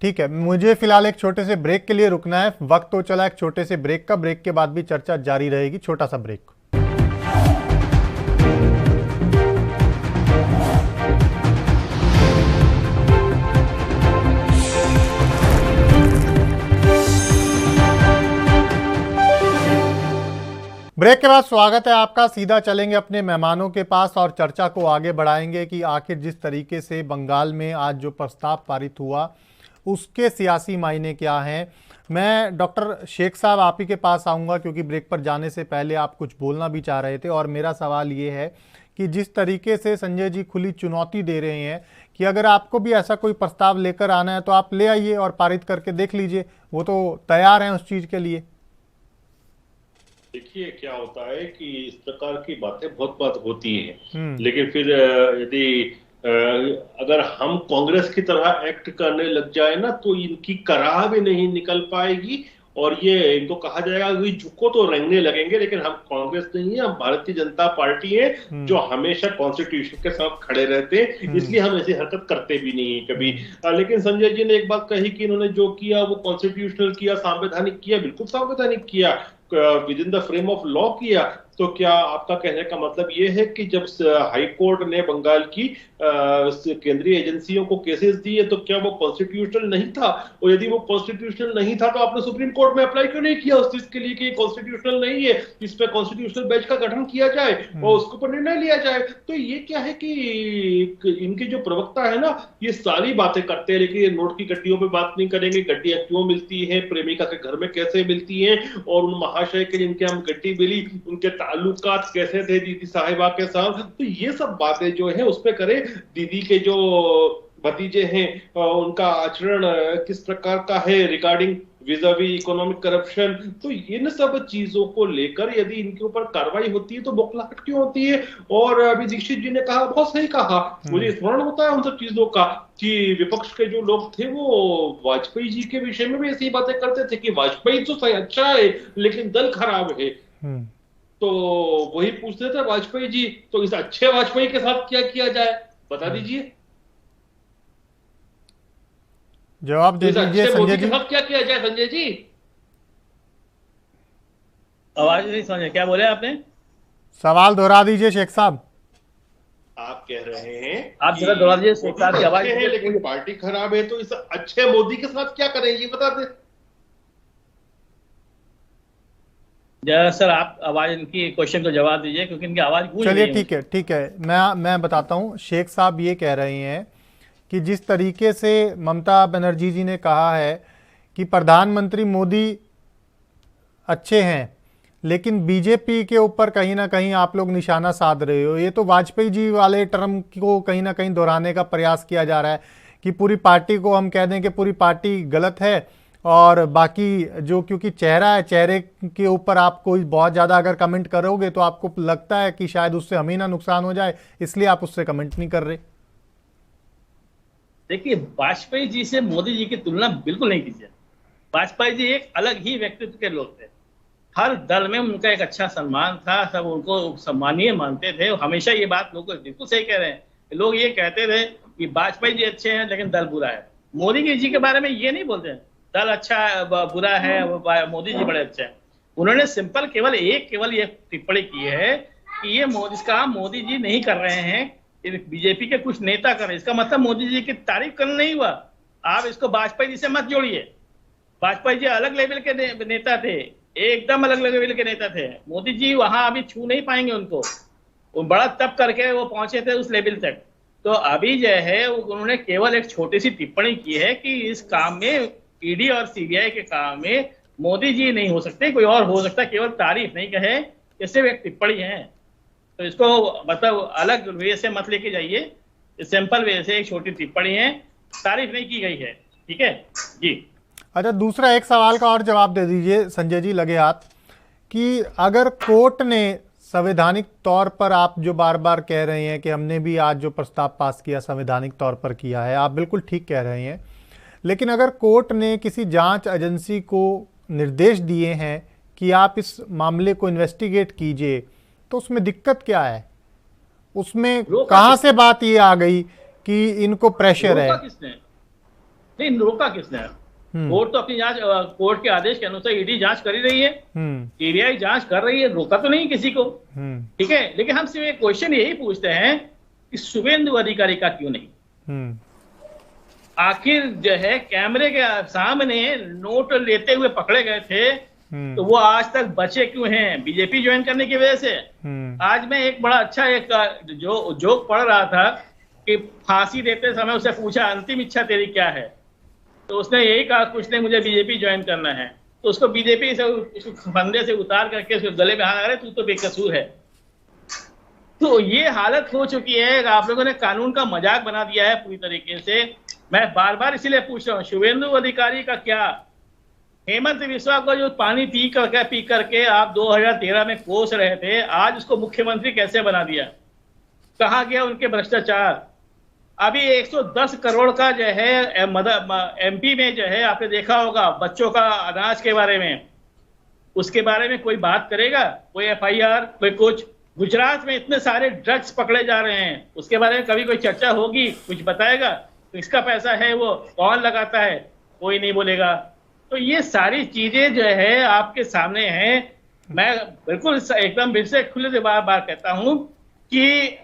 ठीक है। मुझे फिलहाल एक छोटे से ब्रेक के लिए रुकना है, वक्त तो चला एक छोटे से ब्रेक का। ब्रेक के बाद भी चर्चा जारी रहेगी। छोटा सा ब्रेक। ब्रेक के बाद स्वागत है आपका। सीधा चलेंगे अपने मेहमानों के पास और चर्चा को आगे बढ़ाएंगे कि आखिर जिस तरीके से बंगाल में आज जो प्रस्ताव पारित हुआ उसके सियासी मायने क्या हैं। मैं डॉक्टर शेख साहब आप ही के पास आऊँगा, क्योंकि ब्रेक पर जाने से पहले आप कुछ बोलना भी चाह रहे थे। और मेरा सवाल ये है कि जिस तरीके से संजय जी खुली चुनौती दे रहे हैं कि अगर आपको भी ऐसा कोई प्रस्ताव लेकर आना है तो आप ले आइए और पारित करके देख लीजिए, वो तो तैयार हैं उस चीज़ के लिए। देखिए क्या होता है कि इस प्रकार की बातें बहुत बात होती हैं, लेकिन फिर यदि अगर हम कांग्रेस की तरह एक्ट करने लग जाए ना तो इनकी कराह भी नहीं निकल पाएगी और ये इनको कहा जाएगा कि झुको तो रेंगने लगेंगे। लेकिन हम कांग्रेस नहीं है, हम भारतीय जनता पार्टी है जो हमेशा कॉन्स्टिट्यूशन के साथ खड़े रहते हैं, इसलिए हम ऐसी हरकत करते भी नहीं है कभी। लेकिन संजय जी ने एक बात कही कि इन्होंने जो किया वो कॉन्स्टिट्यूशनल किया, संवैधानिक किया। बिल्कुल संवैधानिक किया, with in the frame of law किया। तो क्या आपका कहने का मतलब ये है कि जब हाई कोर्ट ने बंगाल की केंद्रीय एजेंसियों को केसेस दिए तो क्या वो कॉन्स्टिट्यूशनल नहीं था? और यदि वो कॉन्स्टिट्यूशनल नहीं था तो आपने सुप्रीम कोर्ट में अप्लाई क्यों नहीं किया उस चीज के लिए कि कॉन्स्टिट्यूशनल नहीं है, इस पे कॉन्स्टिट्यूशनल बेंच का गठन किया जाए और उसके ऊपर निर्णय लिया जाए? तो ये क्या है कि इनके जो प्रवक्ता है ना, ये सारी बातें करते हैं लेकिन ये नोट की गड्डियों पे बात नहीं करेंगे। गड्डियां क्यों मिलती है, प्रेमिका के घर में कैसे मिलती है, और उन महाशय के जिनके हम गड्डी मिली उनके ताल्लुकात कैसे थे दीदी साहिबा के साथ, तो ये सब बातें जो है उस पे करे। दीदी के जो भतीजे हैं उनका आचरण किस प्रकार का है रिगार्डिंग विजावी इकोनॉमिक करप्शन, तो इन सब चीजों को लेकर यदि इनके ऊपर कार्रवाई होती है तो बौखलाहट क्यों होती है। और अभी दीक्षित जी ने कहा, बहुत सही कहा, मुझे स्मरण होता है उन सब चीजों का कि विपक्ष के जो लोग थे वो वाजपेयी जी के विषय में भी ऐसी बातें करते थे कि वाजपेयी तो सही अच्छा है लेकिन दल खराब है। तो वही पूछते थे वाजपेयी जी, तो इस अच्छे वाजपेयी के साथ क्या किया जाए, बता दीजिए। जवाब दे दीजिए संजय जी। क्या किया जाए संजय जी? आवाज नहीं समझे, क्या बोले आपने? सवाल दोहरा दीजिए शेख साहब। आप कह रहे हैं आप जरा दोहरा दीजिए शेख साहब की आवाज है लेकिन पार्टी खराब है, तो इस अच्छे मोदी के साथ क्या करें ये बता दें। जरा सर आप आवाज इनकी क्वेश्चन को जवाब दीजिए क्योंकि इनकी आवाज गूंज रही है। चलिए ठीक है मैं बताता हूं। शेख साहब ये कह रहे हैं कि जिस तरीके से ममता बनर्जी जी ने कहा है कि प्रधानमंत्री मोदी अच्छे हैं लेकिन बीजेपी के ऊपर कहीं ना कहीं आप लोग निशाना साध रहे हो, ये तो वाजपेयी जी वाले टर्म को कहीं ना कहीं दोहराने का प्रयास किया जा रहा है कि पूरी पार्टी को हम कह दें कि पूरी पार्टी गलत है और बाकी जो, क्योंकि चेहरा है, चेहरे के ऊपर आप कोई बहुत ज़्यादा अगर कमेंट करोगे तो आपको लगता है कि शायद उससे हमें ना नुकसान हो जाए, इसलिए आप उससे कमेंट नहीं कर रहे। देखिए, वाजपेयी जी से मोदी जी की तुलना बिल्कुल नहीं कीजिए। वाजपेयी जी एक अलग ही व्यक्तित्व के लोग थे, हर दल में उनका एक अच्छा सम्मान था, सब उनको सम्मानीय मानते थे। हमेशा ये बात लोग बिल्कुल सही कह रहे हैं, लोग ये कहते थे कि वाजपेयी जी अच्छे हैं लेकिन दल बुरा है। मोदी जी के बारे में ये नहीं बोलते दल अच्छा बुरा है, मोदी जी बड़े अच्छे हैं। उन्होंने सिंपल केवल ये टिप्पणी की है कि ये मोदी जी नहीं कर रहे हैं, बीजेपी के कुछ नेता कर रहे हैं। इसका मतलब मोदी जी की तारीफ करना नहीं हुआ। आप इसको वाजपेयी जी से मत जोड़िए। वाजपेयी जी अलग लेवल के नेता थे, एकदम अलग लेवल के नेता थे। मोदी जी वहां अभी छू नहीं पाएंगे उनको, वो बड़ा तप करके वो पहुंचे थे उस लेवल तक। तो अभी जो है उन्होंने केवल एक छोटी सी टिप्पणी की है कि इस काम में ईडी और सीबीआई के काम में मोदी जी नहीं हो सकते, कोई और हो सकता है। केवल तारीफ नहीं कहे, ये सिर्फ एक टिप्पणी है। तो इसको मतलब अलग वे से मत लेके जाइए, सिंपल वे से एक छोटी टिप्पणी है, तारीफ नहीं की गई है। ठीक है जी। अच्छा, दूसरा एक सवाल का और जवाब दे दीजिए संजय जी लगे हाथ, कि अगर कोर्ट ने संवैधानिक तौर पर, आप जो बार बार कह रहे हैं कि हमने भी आज जो प्रस्ताव पास किया संवैधानिक तौर पर किया है, आप बिल्कुल ठीक कह रहे हैं, लेकिन अगर कोर्ट ने किसी जांच एजेंसी को निर्देश दिए हैं कि आप इस मामले को इन्वेस्टिगेट कीजिए, तो उसमें दिक्कत क्या है? उसमें कहां से बात ये आ गई कि इनको प्रेशर है? नहीं, रोका किसने? कोर्ट तो अपनी जांच, कोर्ट के आदेश के अनुसार ईडी जांच कर ही रही है, सीबीआई जांच कर रही है, रोका तो नहीं किसी को। ठीक है, लेकिन हम सिर्फ एक क्वेश्चन यही पूछते हैं कि शुभेंदु अधिकारी का क्यों नहीं? आखिर जो है कैमरे के सामने नोट लेते हुए पकड़े गए थे, तो वो आज तक बचे क्यों हैं? बीजेपी ज्वाइन करने की वजह से। आज मैं एक बड़ा अच्छा एक जो जोक पढ़ रहा था कि फांसी देते समय उसे पूछा अंतिम इच्छा तेरी क्या है, तो उसने यही कहा कुछ नहीं, मुझे बीजेपी ज्वाइन करना है। तो उसको बीजेपी से फंदे से उतार करके उसके गले में हाथ लगा रहे, तू तो बेकसूर है। तो ये हालत हो चुकी है, आप लोगों ने कानून का मजाक बना दिया है पूरी तरीके से। मैं बार बार इसीलिए पूछ रहा हूँ, शुभेंदु अधिकारी का क्या? हेमंत बिस्वा को जो पानी पी करके आप 2013 में कोस रहे थे, आज उसको मुख्यमंत्री कैसे बना दिया? कहाँ गया उनके भ्रष्टाचार? अभी 110 करोड़ का जो है एमपी में जो है, आपने देखा होगा बच्चों का अनाज के बारे में, उसके बारे में कोई बात करेगा? कोई एफआईआर, कोई कुछ? गुजरात में इतने सारे ड्रग्स पकड़े जा रहे हैं, उसके बारे में कभी कोई चर्चा होगी? कुछ बताएगा? तो इसका पैसा है वो कौन लगाता है? कोई नहीं बोलेगा। तो ये सारी चीजें जो है आपके सामने हैं। मैं बिल्कुल एकदम फिर से खुले से बार बार कहता हूं कि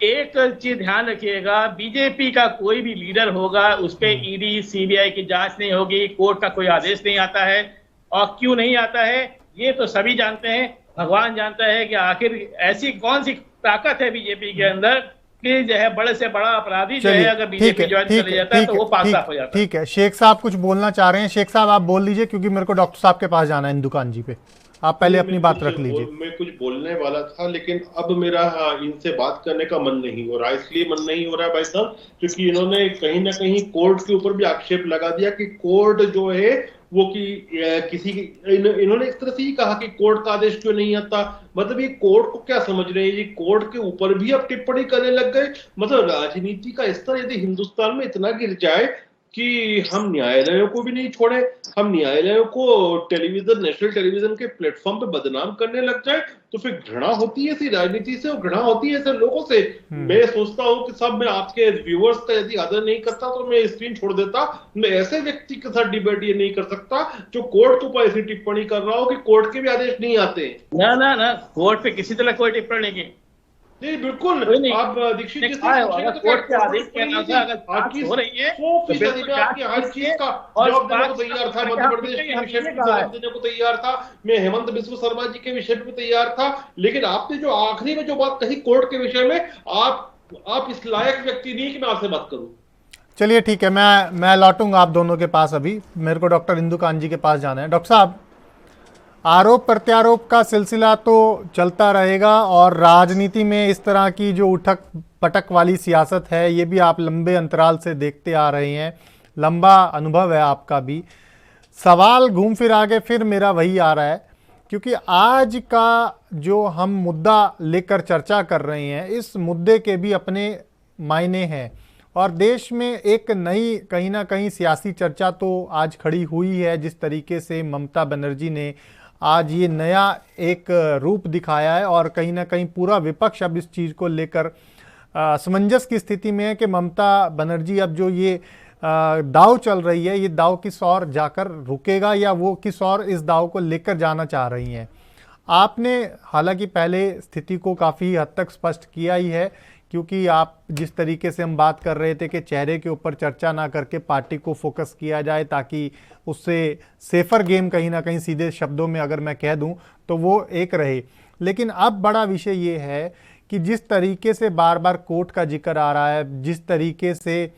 एक चीज ध्यान रखिएगा, बीजेपी का कोई भी लीडर होगा उस पर ईडी सीबीआई की जांच नहीं होगी, कोर्ट का कोई आदेश नहीं आता है। और क्यों नहीं आता है ये तो सभी जानते हैं, भगवान जानता है कि आखिर ऐसी कौन सी ताकत है बीजेपी के अंदर कि जो है बड़े से बड़ा अपराधी जो है चलिए, अगर ठीक बीजेपी है, ज्वाइन ठीक कर है, जाता है ठीक तो वो है, पास ठीक साफ हो जाता है। ठीक है। शेख साहब कुछ बोलना चाह रहे हैं। शेख साहब आप बोल लीजिए, क्योंकि मेरे को डॉक्टर साहब के पास जाना है इंदुकान जी पे। आप पहले अपनी बात रख लीजिए। मैं कुछ बोलने वाला था, लेकिन अब मेरा इनसे बात करने का मन नहीं हो रहा है। इसलिए मन नहीं हो रहा है भाई साहब, क्योंकि इन्होंने कहीं ना कहीं कोर्ट के ऊपर भी आक्षेप लगा दिया कि कोर्ट जो है वो कि किसी इन्होंने इस तरह से ही कहा कि कोर्ट का आदेश क्यों नहीं आता। मतलब ये कोर्ट को क्या समझ रहे हैं, ये कोर्ट के ऊपर भी अब टिप्पणी करने लग गए। मतलब राजनीति का स्तर यदि हिंदुस्तान में इतना गिर जाए कि हम न्यायालयों को भी नहीं छोड़े, हम न्यायालयों को टेलीविजन, नेशनल टेलीविजन के प्लेटफॉर्म पे बदनाम करने लग जाए, तो फिर घृणा होती है ऐसी राजनीति से और घृणा होती है ऐसे लोगों से। मैं सोचता हूँ कि साहब मैं आपके व्यूअर्स का यदि आदर नहीं करता तो मैं स्क्रीन छोड़ देता। मैं ऐसे व्यक्ति के साथ डिबेट ये नहीं कर सकता जो कोर्ट के ऊपर ऐसी टिप्पणी कर रहा हो कि कोर्ट के भी आदेश नहीं आते। ना ना ना, कोर्ट पे किसी तरह कोई टिप्पणी नहीं। नहीं बिल्कुल, कोई नहीं। आप दीक्षित जी से अगर तो कोर्ट के क्या आदेश के अनुसार अगर जांच हो रही है तो 100% बिल्कुल मैं आपकी हर चीज का और जवाब देने को बात तैयार था। करके मध्य हम प्रदेश के हमने विषय में कहा है। जवाब देने को तैयार था, मैं हेमंत बिस्व शर्मा जी के विषय में तैयार था। लेकिन आपने जो आखिरी में जो बात कही कोर्ट के विषय में, आप इस लायक व्यक्ति नहीं कि मैं आपसे बात करूं। चलिए ठीक है, मैं लौटूंगा आप दोनों के पास। अभी मेरे को डॉक्टर इंदुकान जी के पास जाना है। डॉक्टर साहब, आरोप प्रत्यारोप का सिलसिला तो चलता रहेगा और राजनीति में इस तरह की जो उठक पटक वाली सियासत है ये भी आप लंबे अंतराल से देखते आ रहे हैं, लंबा अनुभव है आपका भी। सवाल घूम फिर आगे फिर मेरा वही आ रहा है, क्योंकि आज का जो हम मुद्दा लेकर चर्चा कर रहे हैं इस मुद्दे के भी अपने मायने हैं और देश में एक नई कहीं ना कहीं सियासी चर्चा तो आज खड़ी हुई है। जिस तरीके से ममता बनर्जी ने आज ये नया एक रूप दिखाया है और कहीं ना कहीं पूरा विपक्ष अब इस चीज़ को लेकर असमंजस की स्थिति में है कि ममता बनर्जी अब जो ये दाव चल रही है ये दाव किस ओर जाकर रुकेगा या वो किस ओर इस दाव को लेकर जाना चाह रही हैं। आपने हालांकि पहले स्थिति को काफ़ी हद तक स्पष्ट किया ही है, क्योंकि आप जिस तरीके से हम बात कर रहे थे कि चेहरे के ऊपर चर्चा ना करके पार्टी को फोकस किया जाए ताकि उससे सेफर गेम कहीं ना कहीं सीधे शब्दों में अगर मैं कह दूं तो वो एक रहे। लेकिन अब बड़ा विषय ये है कि जिस तरीके से बार बार कोर्ट का जिक्र आ रहा है, जिस तरीके से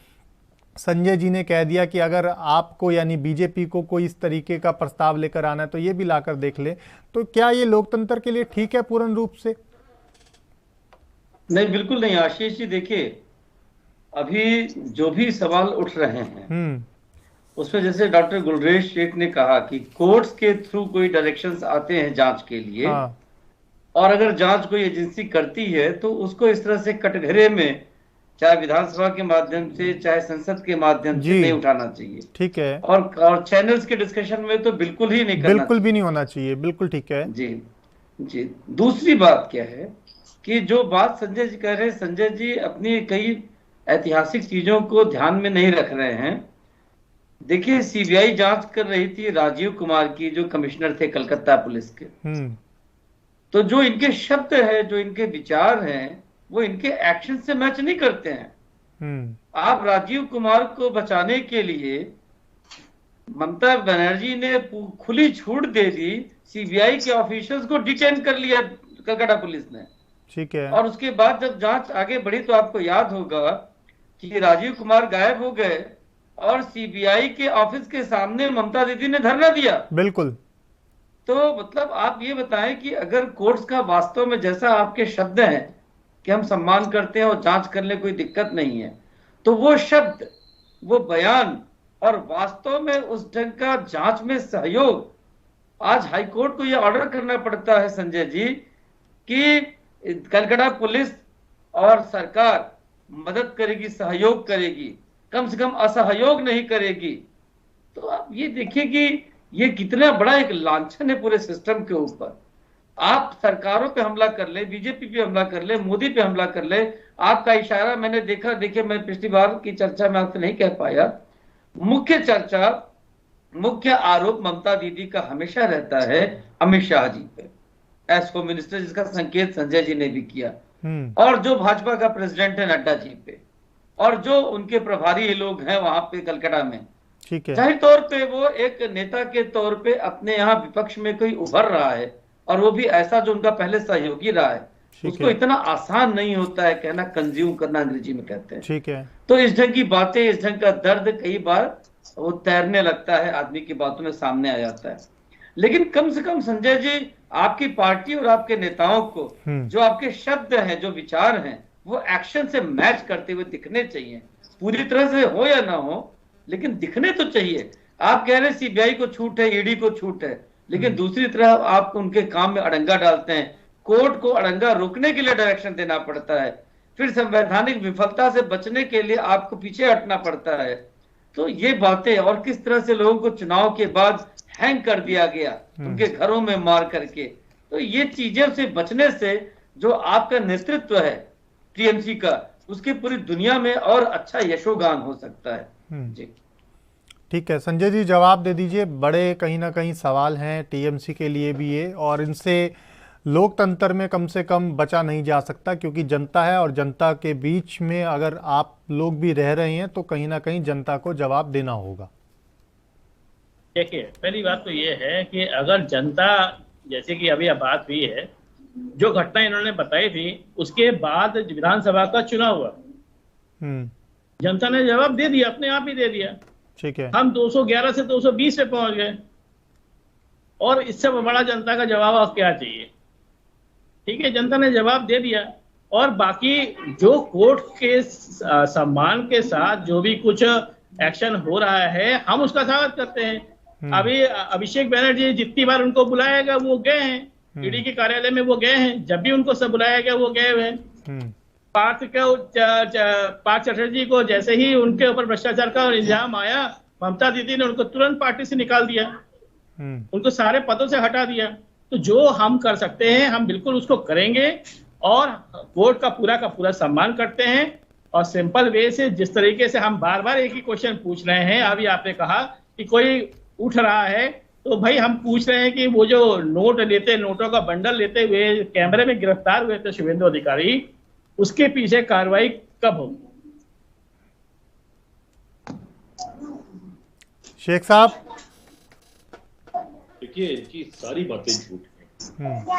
संजय जी ने कह दिया कि अगर आपको यानी बीजेपी को कोई इस तरीके का प्रस्ताव लेकर आना है तो ये भी लाकर देख ले, तो क्या ये लोकतंत्र के लिए ठीक है पूर्ण रूप से? नहीं, बिल्कुल नहीं आशीष जी। देखिए, अभी जो भी सवाल उठ रहे हैं उसमें जैसे डॉक्टर गुलरेज शेख ने कहा कि कोर्ट्स के थ्रू कोई डायरेक्शंस आते हैं जांच के लिए, और अगर जांच कोई एजेंसी करती है तो उसको इस तरह से कटघरे में चाहे विधानसभा के माध्यम से चाहे संसद के माध्यम से नहीं उठाना चाहिए। ठीक है। और चैनल्स के डिस्कशन में तो बिल्कुल ही नहीं करना, बिल्कुल भी नहीं होना चाहिए। बिल्कुल ठीक है जी जी। दूसरी बात क्या है कि जो बात संजय जी कह रहे हैं, संजय जी अपनी कई ऐतिहासिक चीजों को ध्यान में नहीं रख रहे हैं। देखिए, सीबीआई जांच कर रही थी राजीव कुमार की, जो कमिश्नर थे कलकत्ता पुलिस के। तो जो इनके शब्द है, जो इनके विचार हैं, वो इनके एक्शन से मैच नहीं करते हैं। आप राजीव कुमार को बचाने के लिए ममता बनर्जी ने खुली छूट दे दी, सीबीआई के ऑफिशियल्स को डिटेन कर लिया कलकत्ता पुलिस ने। ठीक है। और उसके बाद जब जांच आगे बढ़ी तो आपको याद होगा कि राजीव कुमार गायब हो गए और सीबीआई के ऑफिस के सामने ममता दीदी ने धरना दिया। बिल्कुल। तो मतलब आप ये बताएं कि अगर कोर्ट्स का वास्तव में जैसा आपके शब्द हैं कि हम सम्मान करते हैं और जांच करने कोई दिक्कत नहीं है, तो वो शब्द, वो बयान और वास्तव में उस ढंग का जांच में सहयोग, आज हाईकोर्ट को यह ऑर्डर करना पड़ता है संजय जी कि कलकत्ता पुलिस और सरकार मदद करेगी, सहयोग करेगी, कम से कम असहयोग नहीं करेगी। तो आप ये देखिए कि ये कितना बड़ा एक लांछन है पूरे सिस्टम के ऊपर। आप सरकारों पे हमला कर ले, बीजेपी पे हमला कर ले, मोदी पे हमला कर ले। आपका इशारा मैंने देखा, देखिए मैं पिछली बार की चर्चा में आपसे नहीं कह पाया, मुख्य चर्चा, मुख्य आरोप ममता दीदी का हमेशा रहता है अमित शाह जी पे एज होम मिनिस्टर, जिसका संकेत संजय जी ने भी किया, और जो भाजपा का प्रेसिडेंट है नड्डा जी पे, और जो उनके प्रभारी लोग हैं वहां पे कलकत्ता में। ठीक है। जाहिर तौर पे वो एक नेता के तौर पे अपने यहाँ विपक्ष में कोई उभर रहा है, और वो भी ऐसा जो उनका पहले सहयोगी रहा है। उसको इतना आसान नहीं होता है कहना, कंज्यूम करना अंग्रेजी में कहते हैं। ठीक है। तो इस ढंग की बातें, इस ढंग का दर्द कई बार वो तैरने लगता है, आदमी की बातों में सामने आ जाता है। लेकिन कम से कम संजय जी, आपकी पार्टी और आपके नेताओं को जो आपके शब्द हैं, जो विचार हैं, वो एक्शन से मैच करते हुए दिखने चाहिए। पूरी तरह से हो या ना हो, लेकिन दिखने तो चाहिए। आप कह रहे सीबीआई को छूट है, ईडी को छूट है, लेकिन दूसरी तरफ आप उनके काम में अड़ंगा डालते हैं। कोर्ट को अड़ंगा रोकने के लिए डायरेक्शन देना पड़ता है, फिर संवैधानिक विफलता से बचने के लिए आपको पीछे हटना पड़ता है। तो ये बातें, और किस तरह से लोगों को चुनाव के बाद हैंग कर दिया गया उनके घरों में मार करके, तो ये चीजें से बचने से जो आपका नेतृत्व है टीएमसी का, उसकी पूरी दुनिया में और अच्छा यशोगान हो सकता है। जी ठीक है संजय जी, जवाब दे दीजिए। बड़े कहीं ना कहीं सवाल हैं टीएमसी के लिए भी ये, और इनसे लोकतंत्र में कम से कम बचा नहीं जा सकता, क्योंकि जनता है और जनता के बीच में अगर आप लोग भी रह रहे हैं तो कहीं ना कहीं जनता को जवाब देना होगा। देखिए, पहली बात तो ये है कि अगर जनता, जैसे कि अभी बात हुई है, जो घटना इन्होंने बताई थी, उसके बाद विधानसभा का चुनाव हुआ, जनता ने जवाब दे दिया, अपने आप ही दे दिया। ठीक है। हम 211 से 220 पे पहुंच गए, और इससे बड़ा जनता का जवाब अब क्या चाहिए? ठीक है, जनता ने जवाब दे दिया। और बाकी जो कोर्ट के सम्मान के साथ जो भी कुछ एक्शन हो रहा है, हम उसका स्वागत करते हैं। अभी अभिषेक बैनर्जी जितनी बार उनको बुलाया गया वो गए हैं, ईडी के कार्यालय में वो गए हैं, जब भी उनको सब बुलाया गया वो गए हुए हैं। पार्थ चटर्जी को जैसे ही उनके ऊपर भ्रष्टाचार का इल्जाम आया, ममता दीदी ने उनको तुरंत पार्टी से निकाल दिया, उनको सारे पदों से हटा दिया। तो जो हम कर सकते हैं हम बिल्कुल उसको करेंगे, और कोर्ट का पूरा सम्मान करते हैं। और सिंपल वे से, जिस तरीके से हम बार बार एक ही क्वेश्चन पूछ रहे हैं, अभी आपने कहा कि कोई उठ रहा है, तो भाई हम पूछ रहे हैं कि वो जो नोटों का बंडल लेते हुए कैमरे में गिरफ्तार हुए थे शुभेंदु अधिकारी, उसके पीछे कार्रवाई कब होगी? शेख साहब, देखिए इनकी सारी बातें झूठ हैं।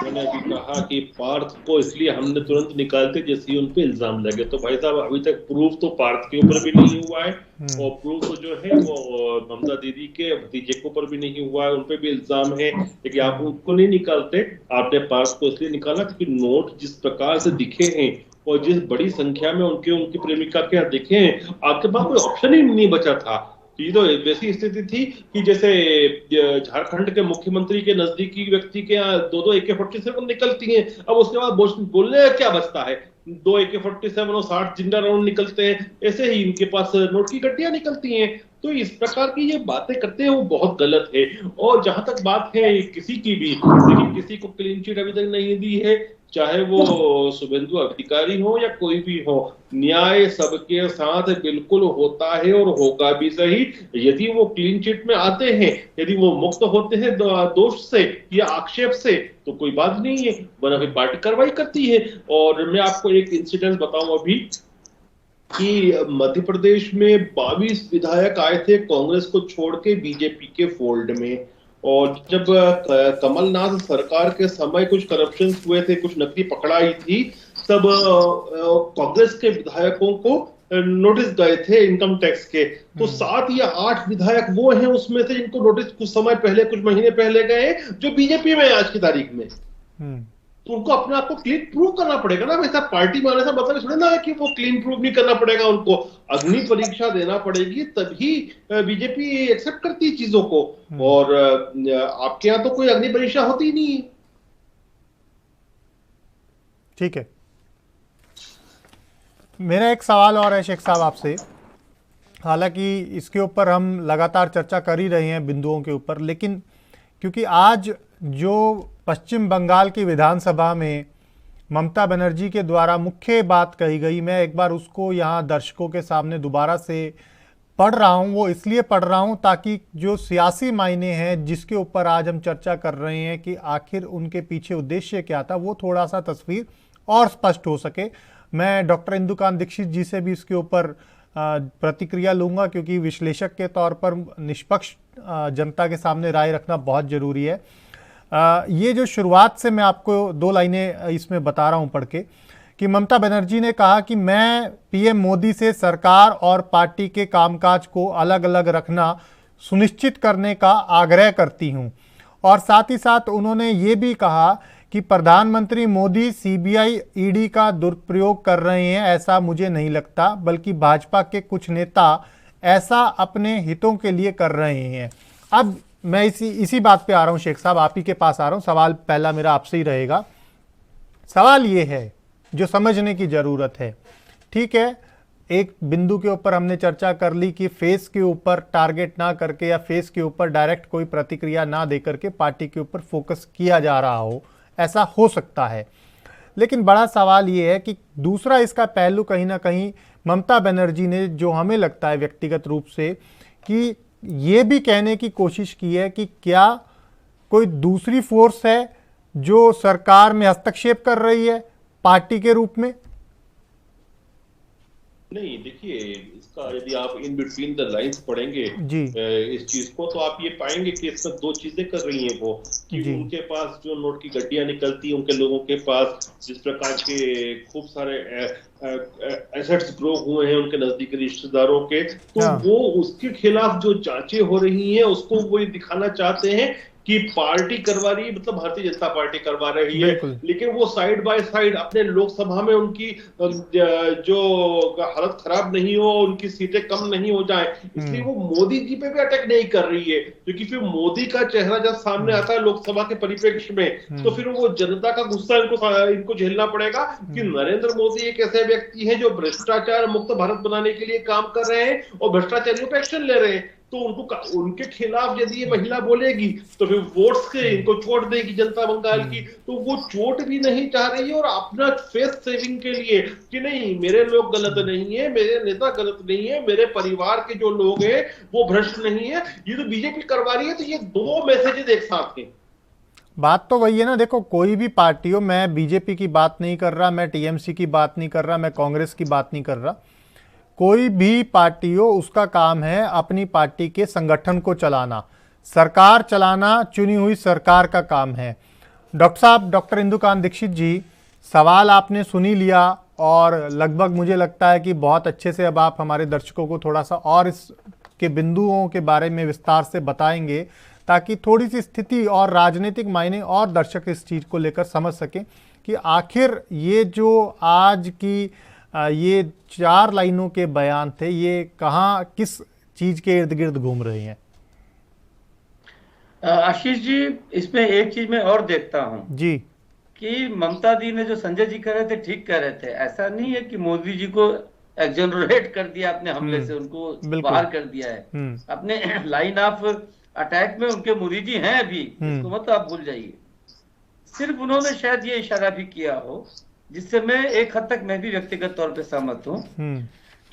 मैंने अभी कहा कि पार्थ को इसलिए हमने तुरंत निकालते जैसे ही उन पे इल्जाम लगे, तो भाई साहब अभी तक प्रूफ तो पार्थ के ऊपर भी नहीं हुआ है, और प्रूफ तो जो है वो ममता दीदी के भतीजे के ऊपर भी नहीं हुआ है, उन पे भी इल्जाम है। लेकिन आप उनको नहीं निकालते, आपने पार्थ को इसलिए निकाला क्योंकि नोट जिस प्रकार से दिखे हैं और जिस बड़ी संख्या में उनकी प्रेमिका के यहाँ दिखे हैं, आपके पास कोई ऑप्शन ही नहीं बचा था। ये तो वैसी स्थिति थी कि जैसे झारखंड के मुख्यमंत्री के नजदीकी व्यक्ति के यहाँ 2 AK-47 निकलती हैं, अब उसके बाद बोलने का क्या बचता है? 2 AK-47 और 60 जिंदा राउंड निकलते हैं, ऐसे ही इनके पास नोट की गड्डियां निकलती हैं। तो इस प्रकार की ये बातें करते हैं वो बहुत गलत है। और जहां तक बात है किसी की भी, लेकिन किसी को क्लीन चिट अभी तक नहीं दी है, चाहे वो शुभेंदु अधिकारी हो या कोई भी हो। न्याय सबके साथ बिल्कुल होता है और होगा भी सही। यदि वो क्लीन चिट में आते हैं, यदि वो मुक्त होते हैं दोष से या आक्षेप से, तो कोई बात नहीं है, वरना फिर पार्टी कार्रवाई करती है। और मैं आपको एक इंसिडेंट बताऊं अभी कि मध्य प्रदेश में 22 विधायक आए थे कांग्रेस को छोड़ के बीजेपी के फोल्ड में, और जब कमलनाथ सरकार के समय कुछ करप्शन हुए थे, कुछ नकदी पकड़ाई थी, तब कांग्रेस के विधायकों को नोटिस गए थे इनकम टैक्स के। तो 7 या 8 विधायक वो हैं उसमें से जिनको नोटिस कुछ समय पहले, कुछ महीने पहले गए, जो बीजेपी में आज की तारीख में। तो उनको अपने आप को क्लीन प्रूव करना पड़ेगा ना। वैसा पार्टी में आने से मतलब थोड़ी ना है कि वो क्लीन प्रूव नहीं करना पड़ेगा, उनको अग्नि परीक्षा देना पड़ेगी, तभी बीजेपी एक्सेप्ट करती है चीजों को। और आपके यहाँ तो कोई अग्नि परीक्षा होती नहीं है। ठीक है, मेरा एक सवाल और है शेख साहब आपसे। हालांकि इसके ऊपर हम लगातार चर्चा कर ही रहे हैं बिंदुओं के ऊपर, लेकिन क्योंकि आज जो पश्चिम बंगाल की विधानसभा में ममता बनर्जी के द्वारा मुख्य बात कही गई, मैं एक बार उसको यहाँ दर्शकों के सामने दोबारा से पढ़ रहा हूँ। वो इसलिए पढ़ रहा हूँ ताकि जो सियासी मायने हैं जिसके ऊपर आज हम चर्चा कर रहे हैं कि आखिर उनके पीछे उद्देश्य क्या था, वो थोड़ा सा तस्वीर और स्पष्ट हो सके। मैं डॉक्टर इंदुकांत दीक्षित जी से भी इसके ऊपर प्रतिक्रिया लूँगा, क्योंकि विश्लेषक के तौर पर निष्पक्ष जनता के सामने राय रखना बहुत ज़रूरी है। ये जो शुरुआत से मैं आपको 2 लाइनें इसमें बता रहा हूं पढ़ के कि ममता बनर्जी ने कहा कि मैं पीएम मोदी से सरकार और पार्टी के कामकाज को अलग अलग रखना सुनिश्चित करने का आग्रह करती हूं। और साथ ही साथ उन्होंने ये भी कहा कि प्रधानमंत्री मोदी सीबीआई ईडी का दुरुपयोग कर रहे हैं, ऐसा मुझे नहीं लगता, बल्कि भाजपा के कुछ नेता ऐसा अपने हितों के लिए कर रहे हैं। अब मैं इसी बात पे आ रहा हूं शेख साहब, आप ही के पास आ रहा हूं। सवाल पहला मेरा आपसे ही रहेगा। सवाल ये है जो समझने की जरूरत है, ठीक है, एक बिंदु के ऊपर हमने चर्चा कर ली कि फेस के ऊपर टारगेट ना करके या फेस के ऊपर डायरेक्ट कोई प्रतिक्रिया ना दे करके पार्टी के ऊपर फोकस किया जा रहा हो, ऐसा हो सकता है। लेकिन बड़ा सवाल ये है कि दूसरा इसका पहलू कहीं ना कहीं ममता बनर्जी ने, जो हमें लगता है व्यक्तिगत रूप से, कि ये भी कहने की कोशिश की है कि क्या कोई दूसरी फोर्स है जो सरकार में हस्तक्षेप कर रही है पार्टी के रूप में। नहीं, देखिए, इसका यदि आप इन बिटवीन द लाइंस पढ़ेंगे इस चीज को, तो आप ये पाएंगे कि इसमें 2 चीजें कर रही हैं वो, कि उनके पास जो नोट की गड्डियां निकलती हैं, उनके लोगों के पास जिस प्रकार के खूब सारे एसेट्स ग्रो हुए हैं उनके नजदीकी रिश्तेदारों के, तो वो उसके खिलाफ जो जांचें हो रही हैं उसको वो दिखाना चाहते हैं कि पार्टी करवा रही है, मतलब भारतीय जनता पार्टी करवा रही है, लेकिन वो साइड बाय साइड अपने लोकसभा में उनकी जो हालत खराब नहीं हो, उनकी सीटें कम नहीं हो जाए, इसलिए वो मोदी जी पे भी अटैक नहीं कर रही है, क्योंकि फिर मोदी का चेहरा जब सामने आता है लोकसभा के परिप्रेक्ष्य में, तो फिर वो जनता का गुस्सा इनको झेलना पड़ेगा कि नरेंद्र मोदी एक ऐसे व्यक्ति है जो भ्रष्टाचार मुक्त भारत बनाने के लिए काम कर रहे हैं और भ्रष्टाचारियों पर एक्शन ले रहे हैं। तो उनके खिलाफ यदि ये महिला बोलेगी तो फिर वोट्स के इनको चोट देगी जनता बंगाल की, तो वो चोट भी नहीं चाह रही है, और अपना फेस सेविंग के लिए कि नहीं, मेरे लोग गलत नहीं है, मेरे नेता गलत नहीं है, मेरे परिवार के जो लोग हैं वो भ्रष्ट नहीं है, ये तो बीजेपी करवा रही है। तो ये 2 मैसेजेस एक साथ हैं। बात तो वही है ना, देखो कोई भी पार्टी हो, मैं बीजेपी की बात नहीं कर रहा, मैं टीएमसी की बात नहीं कर रहा, मैं कांग्रेस की बात नहीं कर रहा, कोई भी पार्टी हो उसका काम है अपनी पार्टी के संगठन को चलाना, सरकार चलाना चुनी हुई सरकार का काम है। डॉक्टर साहब, डॉक्टर इंदुकांत दीक्षित जी, सवाल आपने सुनी लिया और लगभग मुझे लगता है कि बहुत अच्छे से अब आप हमारे दर्शकों को थोड़ा सा और इसके बिंदुओं के बारे में विस्तार से बताएंगे, ताकि थोड़ी सी स्थिति और राजनीतिक मायने और दर्शक इस चीज़ को लेकर समझ सकें कि आखिर ये जो आज की ये 4 लाइनों के बयान थे, ये कहाँ किस चीज के इर्द गिर्द घूम रहे हैं। आशीष जी, इसमें एक चीज मैं और देखता हूं जी, कि ममता दी ने जो संजय जी कह रहे थे ठीक कह रहे थे। ऐसा नहीं है कि मोदी जी को एक्सोनरेट कर दिया अपने हमले से, उनको बाहर कर दिया है। अपने लाइन ऑफ अटैक में उनके मोदी जी हैं अभी, इसको मत आप भूल जाइए। सिर्फ उन्होंने शायद ये इशारा भी किया हो, जिससे मैं एक हद तक मैं भी व्यक्तिगत तौर पे सहमत हूं,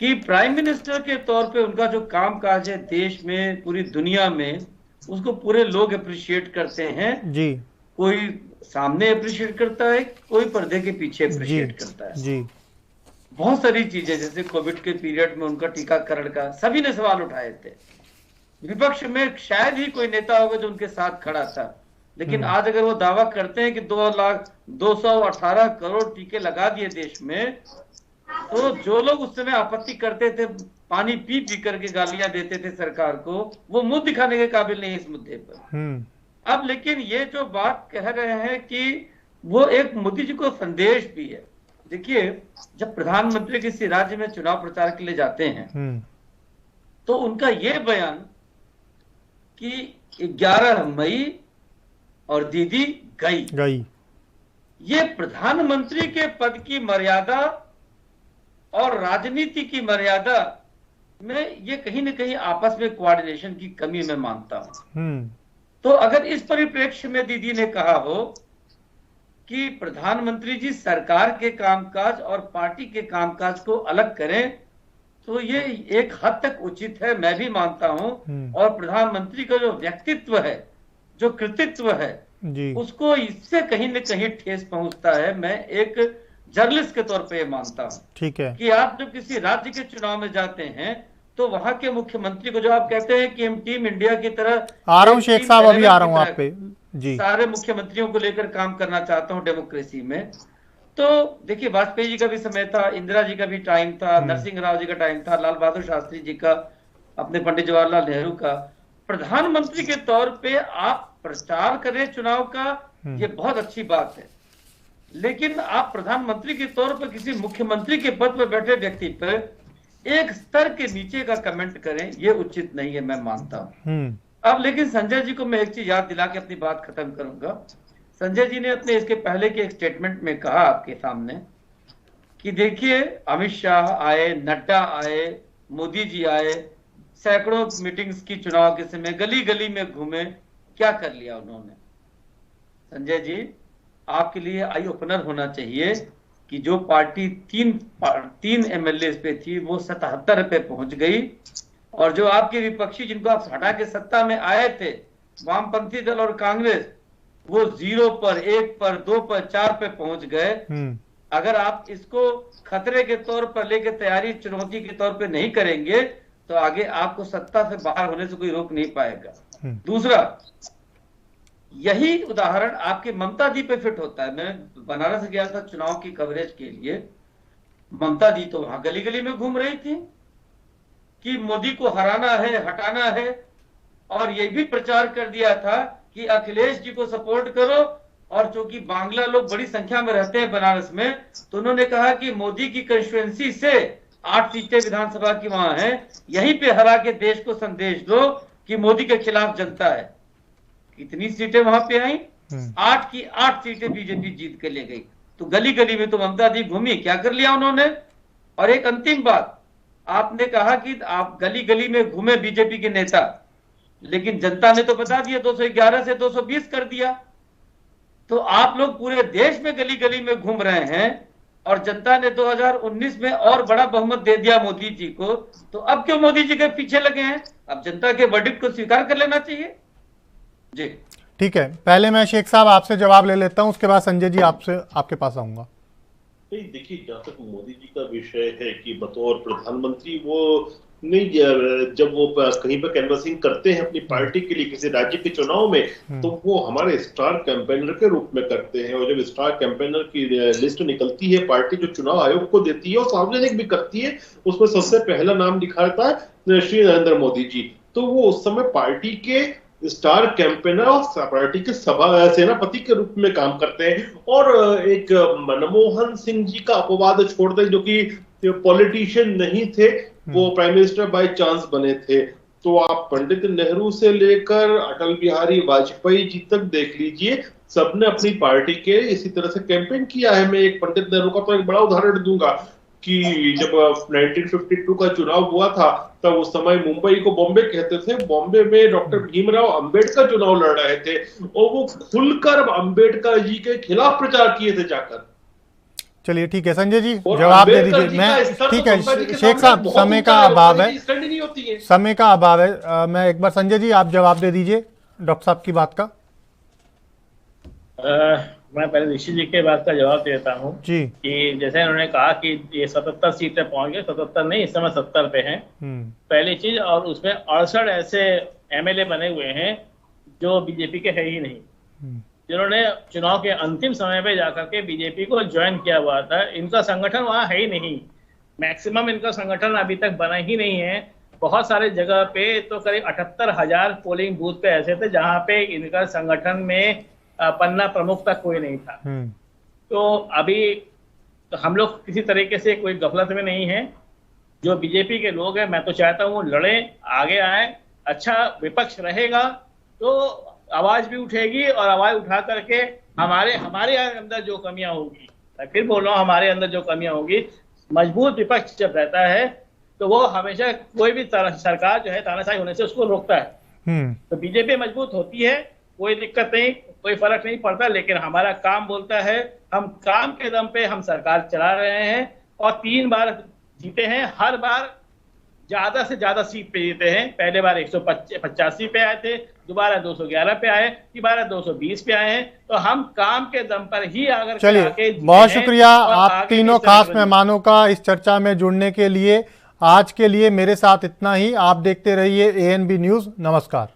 कि प्राइम मिनिस्टर के तौर पे उनका जो कामकाज है देश में, पूरी दुनिया में, उसको पूरे लोग अप्रिशिएट करते हैं जी। कोई सामने अप्रिशिएट करता है, कोई पर्दे के पीछे अप्रिशिएट करता है जी। बहुत सारी चीजें, जैसे कोविड के पीरियड में उनका टीकाकरण का सभी ने सवाल उठाए थे। विपक्ष में शायद ही कोई नेता होगा जो उनके साथ खड़ा था, लेकिन आज अगर वो दावा करते हैं कि 218 करोड़ टीके लगा दिए देश में, तो जो लोग उस समय आपत्ति करते थे, पानी पी पी करके गालियां देते थे सरकार को, वो मुंह दिखाने के काबिल नहीं इस मुद्दे पर। अब लेकिन ये जो बात कह रहे हैं कि वो एक मोदी जी को संदेश भी है। देखिए, जब प्रधानमंत्री किसी राज्य में चुनाव प्रचार के लिए जाते हैं तो उनका ये बयान कि 11 मई और दीदी गई, ये प्रधानमंत्री के पद की मर्यादा और राजनीति की मर्यादा में ये कहीं ना कहीं आपस में कोऑर्डिनेशन की कमी मैं मानता हूं। तो अगर इस परिप्रेक्ष्य में दीदी ने कहा हो कि प्रधानमंत्री जी सरकार के कामकाज और पार्टी के कामकाज को अलग करें, तो ये एक हद तक उचित है, मैं भी मानता हूं। और प्रधानमंत्री का जो व्यक्तित्व है, जो कृतित्व है जी, उसको इससे कहीं न कहीं ठेस पहुंचता है। मैं एक जर्नलिस्ट के तौर पे ये मानता हूं, ठीक है, कि आप जब किसी राज्य के चुनाव में जाते हैं तो वहां के मुख्यमंत्री को, जो आप कहते हैं कि हम टीम इंडिया की तरह, आ रहा हूं शेख साहब, अभी आ रहा हूं आप पे, जी। सारे मुख्यमंत्रियों को लेकर काम करना चाहता हूं डेमोक्रेसी में। तो देखिए, वाजपेयी जी का भी समय था, इंदिरा जी का भी टाइम था, नरसिंह राव जी का टाइम था, लाल बहादुर शास्त्री जी का, अपने पंडित जवाहरलाल नेहरू का। प्रधानमंत्री के तौर पे आप प्रचार करें चुनाव का, ये बहुत अच्छी बात है, लेकिन आप प्रधानमंत्री के तौर पर किसी मुख्यमंत्री के पद पर बैठे व्यक्ति पर एक स्तर के नीचे का कमेंट करें, ये उचित नहीं है, मैं मानता हूं। अब लेकिन संजय जी को मैं एक चीज याद दिला के अपनी बात खत्म करूंगा। संजय जी ने अपने इसके पहले के एक स्टेटमेंट में कहा आपके सामने कि देखिए, अमित शाह आए, नड्डा आए, मोदी जी आए, सैकड़ों मीटिंग्स की चुनाव के समय, गली गली में घूमे, क्या कर लिया उन्होंने। संजय जी, आपके लिए आई ओपनर होना चाहिए कि जो पार्टी तीन एमएलए पे थी वो 77 पे पहुंच गई, और जो आपके विपक्षी जिनको आप हटा के सत्ता में आए थे, वामपंथी दल और कांग्रेस, वो 0 पर, 1 पर, 2 पर, 4 पे पहुंच गए। अगर आप इसको खतरे के तौर पर लेके तैयारी, चुनौती के तौर पे नहीं करेंगे तो आगे आपको सत्ता से बाहर होने से कोई रोक नहीं पाएगा। दूसरा, यही उदाहरण आपके ममता दी पे फिट होता है। मैं बनारस गया था चुनाव की कवरेज के लिए, ममता दी तो वहां गली गली में घूम रही थी कि मोदी को हराना है, हटाना है, और ये भी प्रचार कर दिया था कि अखिलेश जी को सपोर्ट करो। और चूंकि बांग्ला लोग बड़ी संख्या में रहते हैं बनारस में, तो उन्होंने कहा कि मोदी की कंस्टिट्यूएंसी से 8 सीटें विधानसभा की वहां हैं, यहीं पे हरा के देश को संदेश दो कि मोदी के खिलाफ जनता है। कितनी सीटें वहां पे आई? 8 की 8 सीटें बीजेपी जीत के ले गई। तो गली गली में तो ममता दी घूमी, क्या कर लिया उन्होंने। और एक अंतिम बात, आपने कहा कि आप गली गली में घूमे बीजेपी के नेता, लेकिन जनता ने तो बता दिया 211 से 220 कर दिया। तो आप लोग पूरे देश में गली गली में घूम रहे हैं, और जनता ने 2019 में और बड़ा बहुमत दे दिया मोदी जी को। तो अब क्यों मोदी जी के पीछे लगे हैं? अब जनता के वर्डिक्ट को स्वीकार कर लेना चाहिए। जी ठीक है, पहले मैं शेख साहब आपसे जवाब ले लेता हूं, उसके बाद संजय जी आपके पास आऊंगा। नहीं, देखिए, जहां तक मोदी जी का विषय है कि बतौर प्रधानमंत्री वो नहीं, जब वो कहीं पर कैनवसिंग करते हैं अपनी पार्टी के लिए किसी राज्य के चुनाव में, तो वो हमारे स्टार कैंपेनर के रूप में करते हैं। और जब स्टार कैंपेनर की लिस्ट निकलती है, पार्टी जो चुनाव आयोग को देती है और सार्वजनिक भी करती है, उसमें सबसे पहला नाम लिखा रहता है श्री नरेंद्र मोदी जी। तो वो उस समय पार्टी के स्टार कैंपेनर और पार्टी के सेनापति के रूप में काम करते हैं। और एक मनमोहन सिंह जी का अपवाद छोड़ दें, जो कि पॉलिटिशियन नहीं थे, वो प्राइम मिनिस्टर बाय चांस बने थे। तो आप पंडित नेहरू से लेकर अटल बिहारी वाजपेयी जी तक देख लीजिए, सबने अपनी पार्टी के इसी तरह से कैंपेन किया है। मैं एक पंडित नेहरू का तो एक बड़ा उदाहरण दूंगा कि जब 1952 का चुनाव हुआ था, तब उस समय मुंबई को बॉम्बे कहते थे, बॉम्बे में डॉक्टर भीमराव अंबेडकर चुनाव लड़ रहे थे, और वो खुलकर अंबेडकर जी के खिलाफ प्रचार किए थे जाकर। चलिए ठीक है, संजय जी जवाब दे दीजिए। मैं ठीक है शेख साहब, समय का अभाव है, समय का अभाव है। मैं एक बार संजय जी आप जवाब दे दीजिए डॉक्टर साहब की बात का। मैं पहले ऋषि जी के बात का जवाब देता हूँ जी, कि जैसे उन्होंने कहा कि ये 77 सीटें पहुंच गए, 77 नहीं, इस समय 70 पे हैं, पहली चीज। और उसमें 68 ऐसे एमएलए बने हुए हैं जो बीजेपी के है ही नहीं, जिन्होंने चुनाव के अंतिम समय पे जाकर के बीजेपी को ज्वाइन किया हुआ था। इनका संगठन वहां है ही नहीं, मैक्सिमम इनका संगठन अभी तक बना ही नहीं है। बहुत सारे जगह पे तो करीब 78,000 पोलिंग बूथ पे ऐसे थे जहां पे इनका संगठन में पन्ना प्रमुख तक कोई नहीं था। तो अभी तो हम लोग किसी तरीके से कोई गफलत में नहीं है। जो बीजेपी के लोग हैं, मैं तो चाहता हूँ वो लड़ें, आगे आए, अच्छा विपक्ष रहेगा तो आवाज भी उठेगी, और आवाज उठा करके हमारे अंदर जो कमियां होगी, मैं फिर बोल रहा हूँ, हमारे अंदर जो कमियां होगी, मजबूत विपक्ष जब रहता है तो वो हमेशा कोई भी सरकार जो है तानाशाही होने से उसको रोकता है। तो बीजेपी मजबूत होती है, कोई दिक्कत नहीं, कोई फर्क नहीं पड़ता, लेकिन हमारा काम बोलता है, हम काम के दम पे हम सरकार चला रहे हैं, और 3 बार जीते हैं, हर बार ज्यादा से ज्यादा सीट पे जीते हैं। पहले बार 185 पे आए थे, दोबारा 211 पे आए, दोबारा 220 पे आए हैं। तो हम काम के दम पर ही अगर चलिए, बहुत शुक्रिया आप तीनों खास मेहमानों का इस चर्चा में जुड़ने के लिए। आज के लिए मेरे साथ इतना ही। आप देखते रहिए ANB न्यूज। नमस्कार।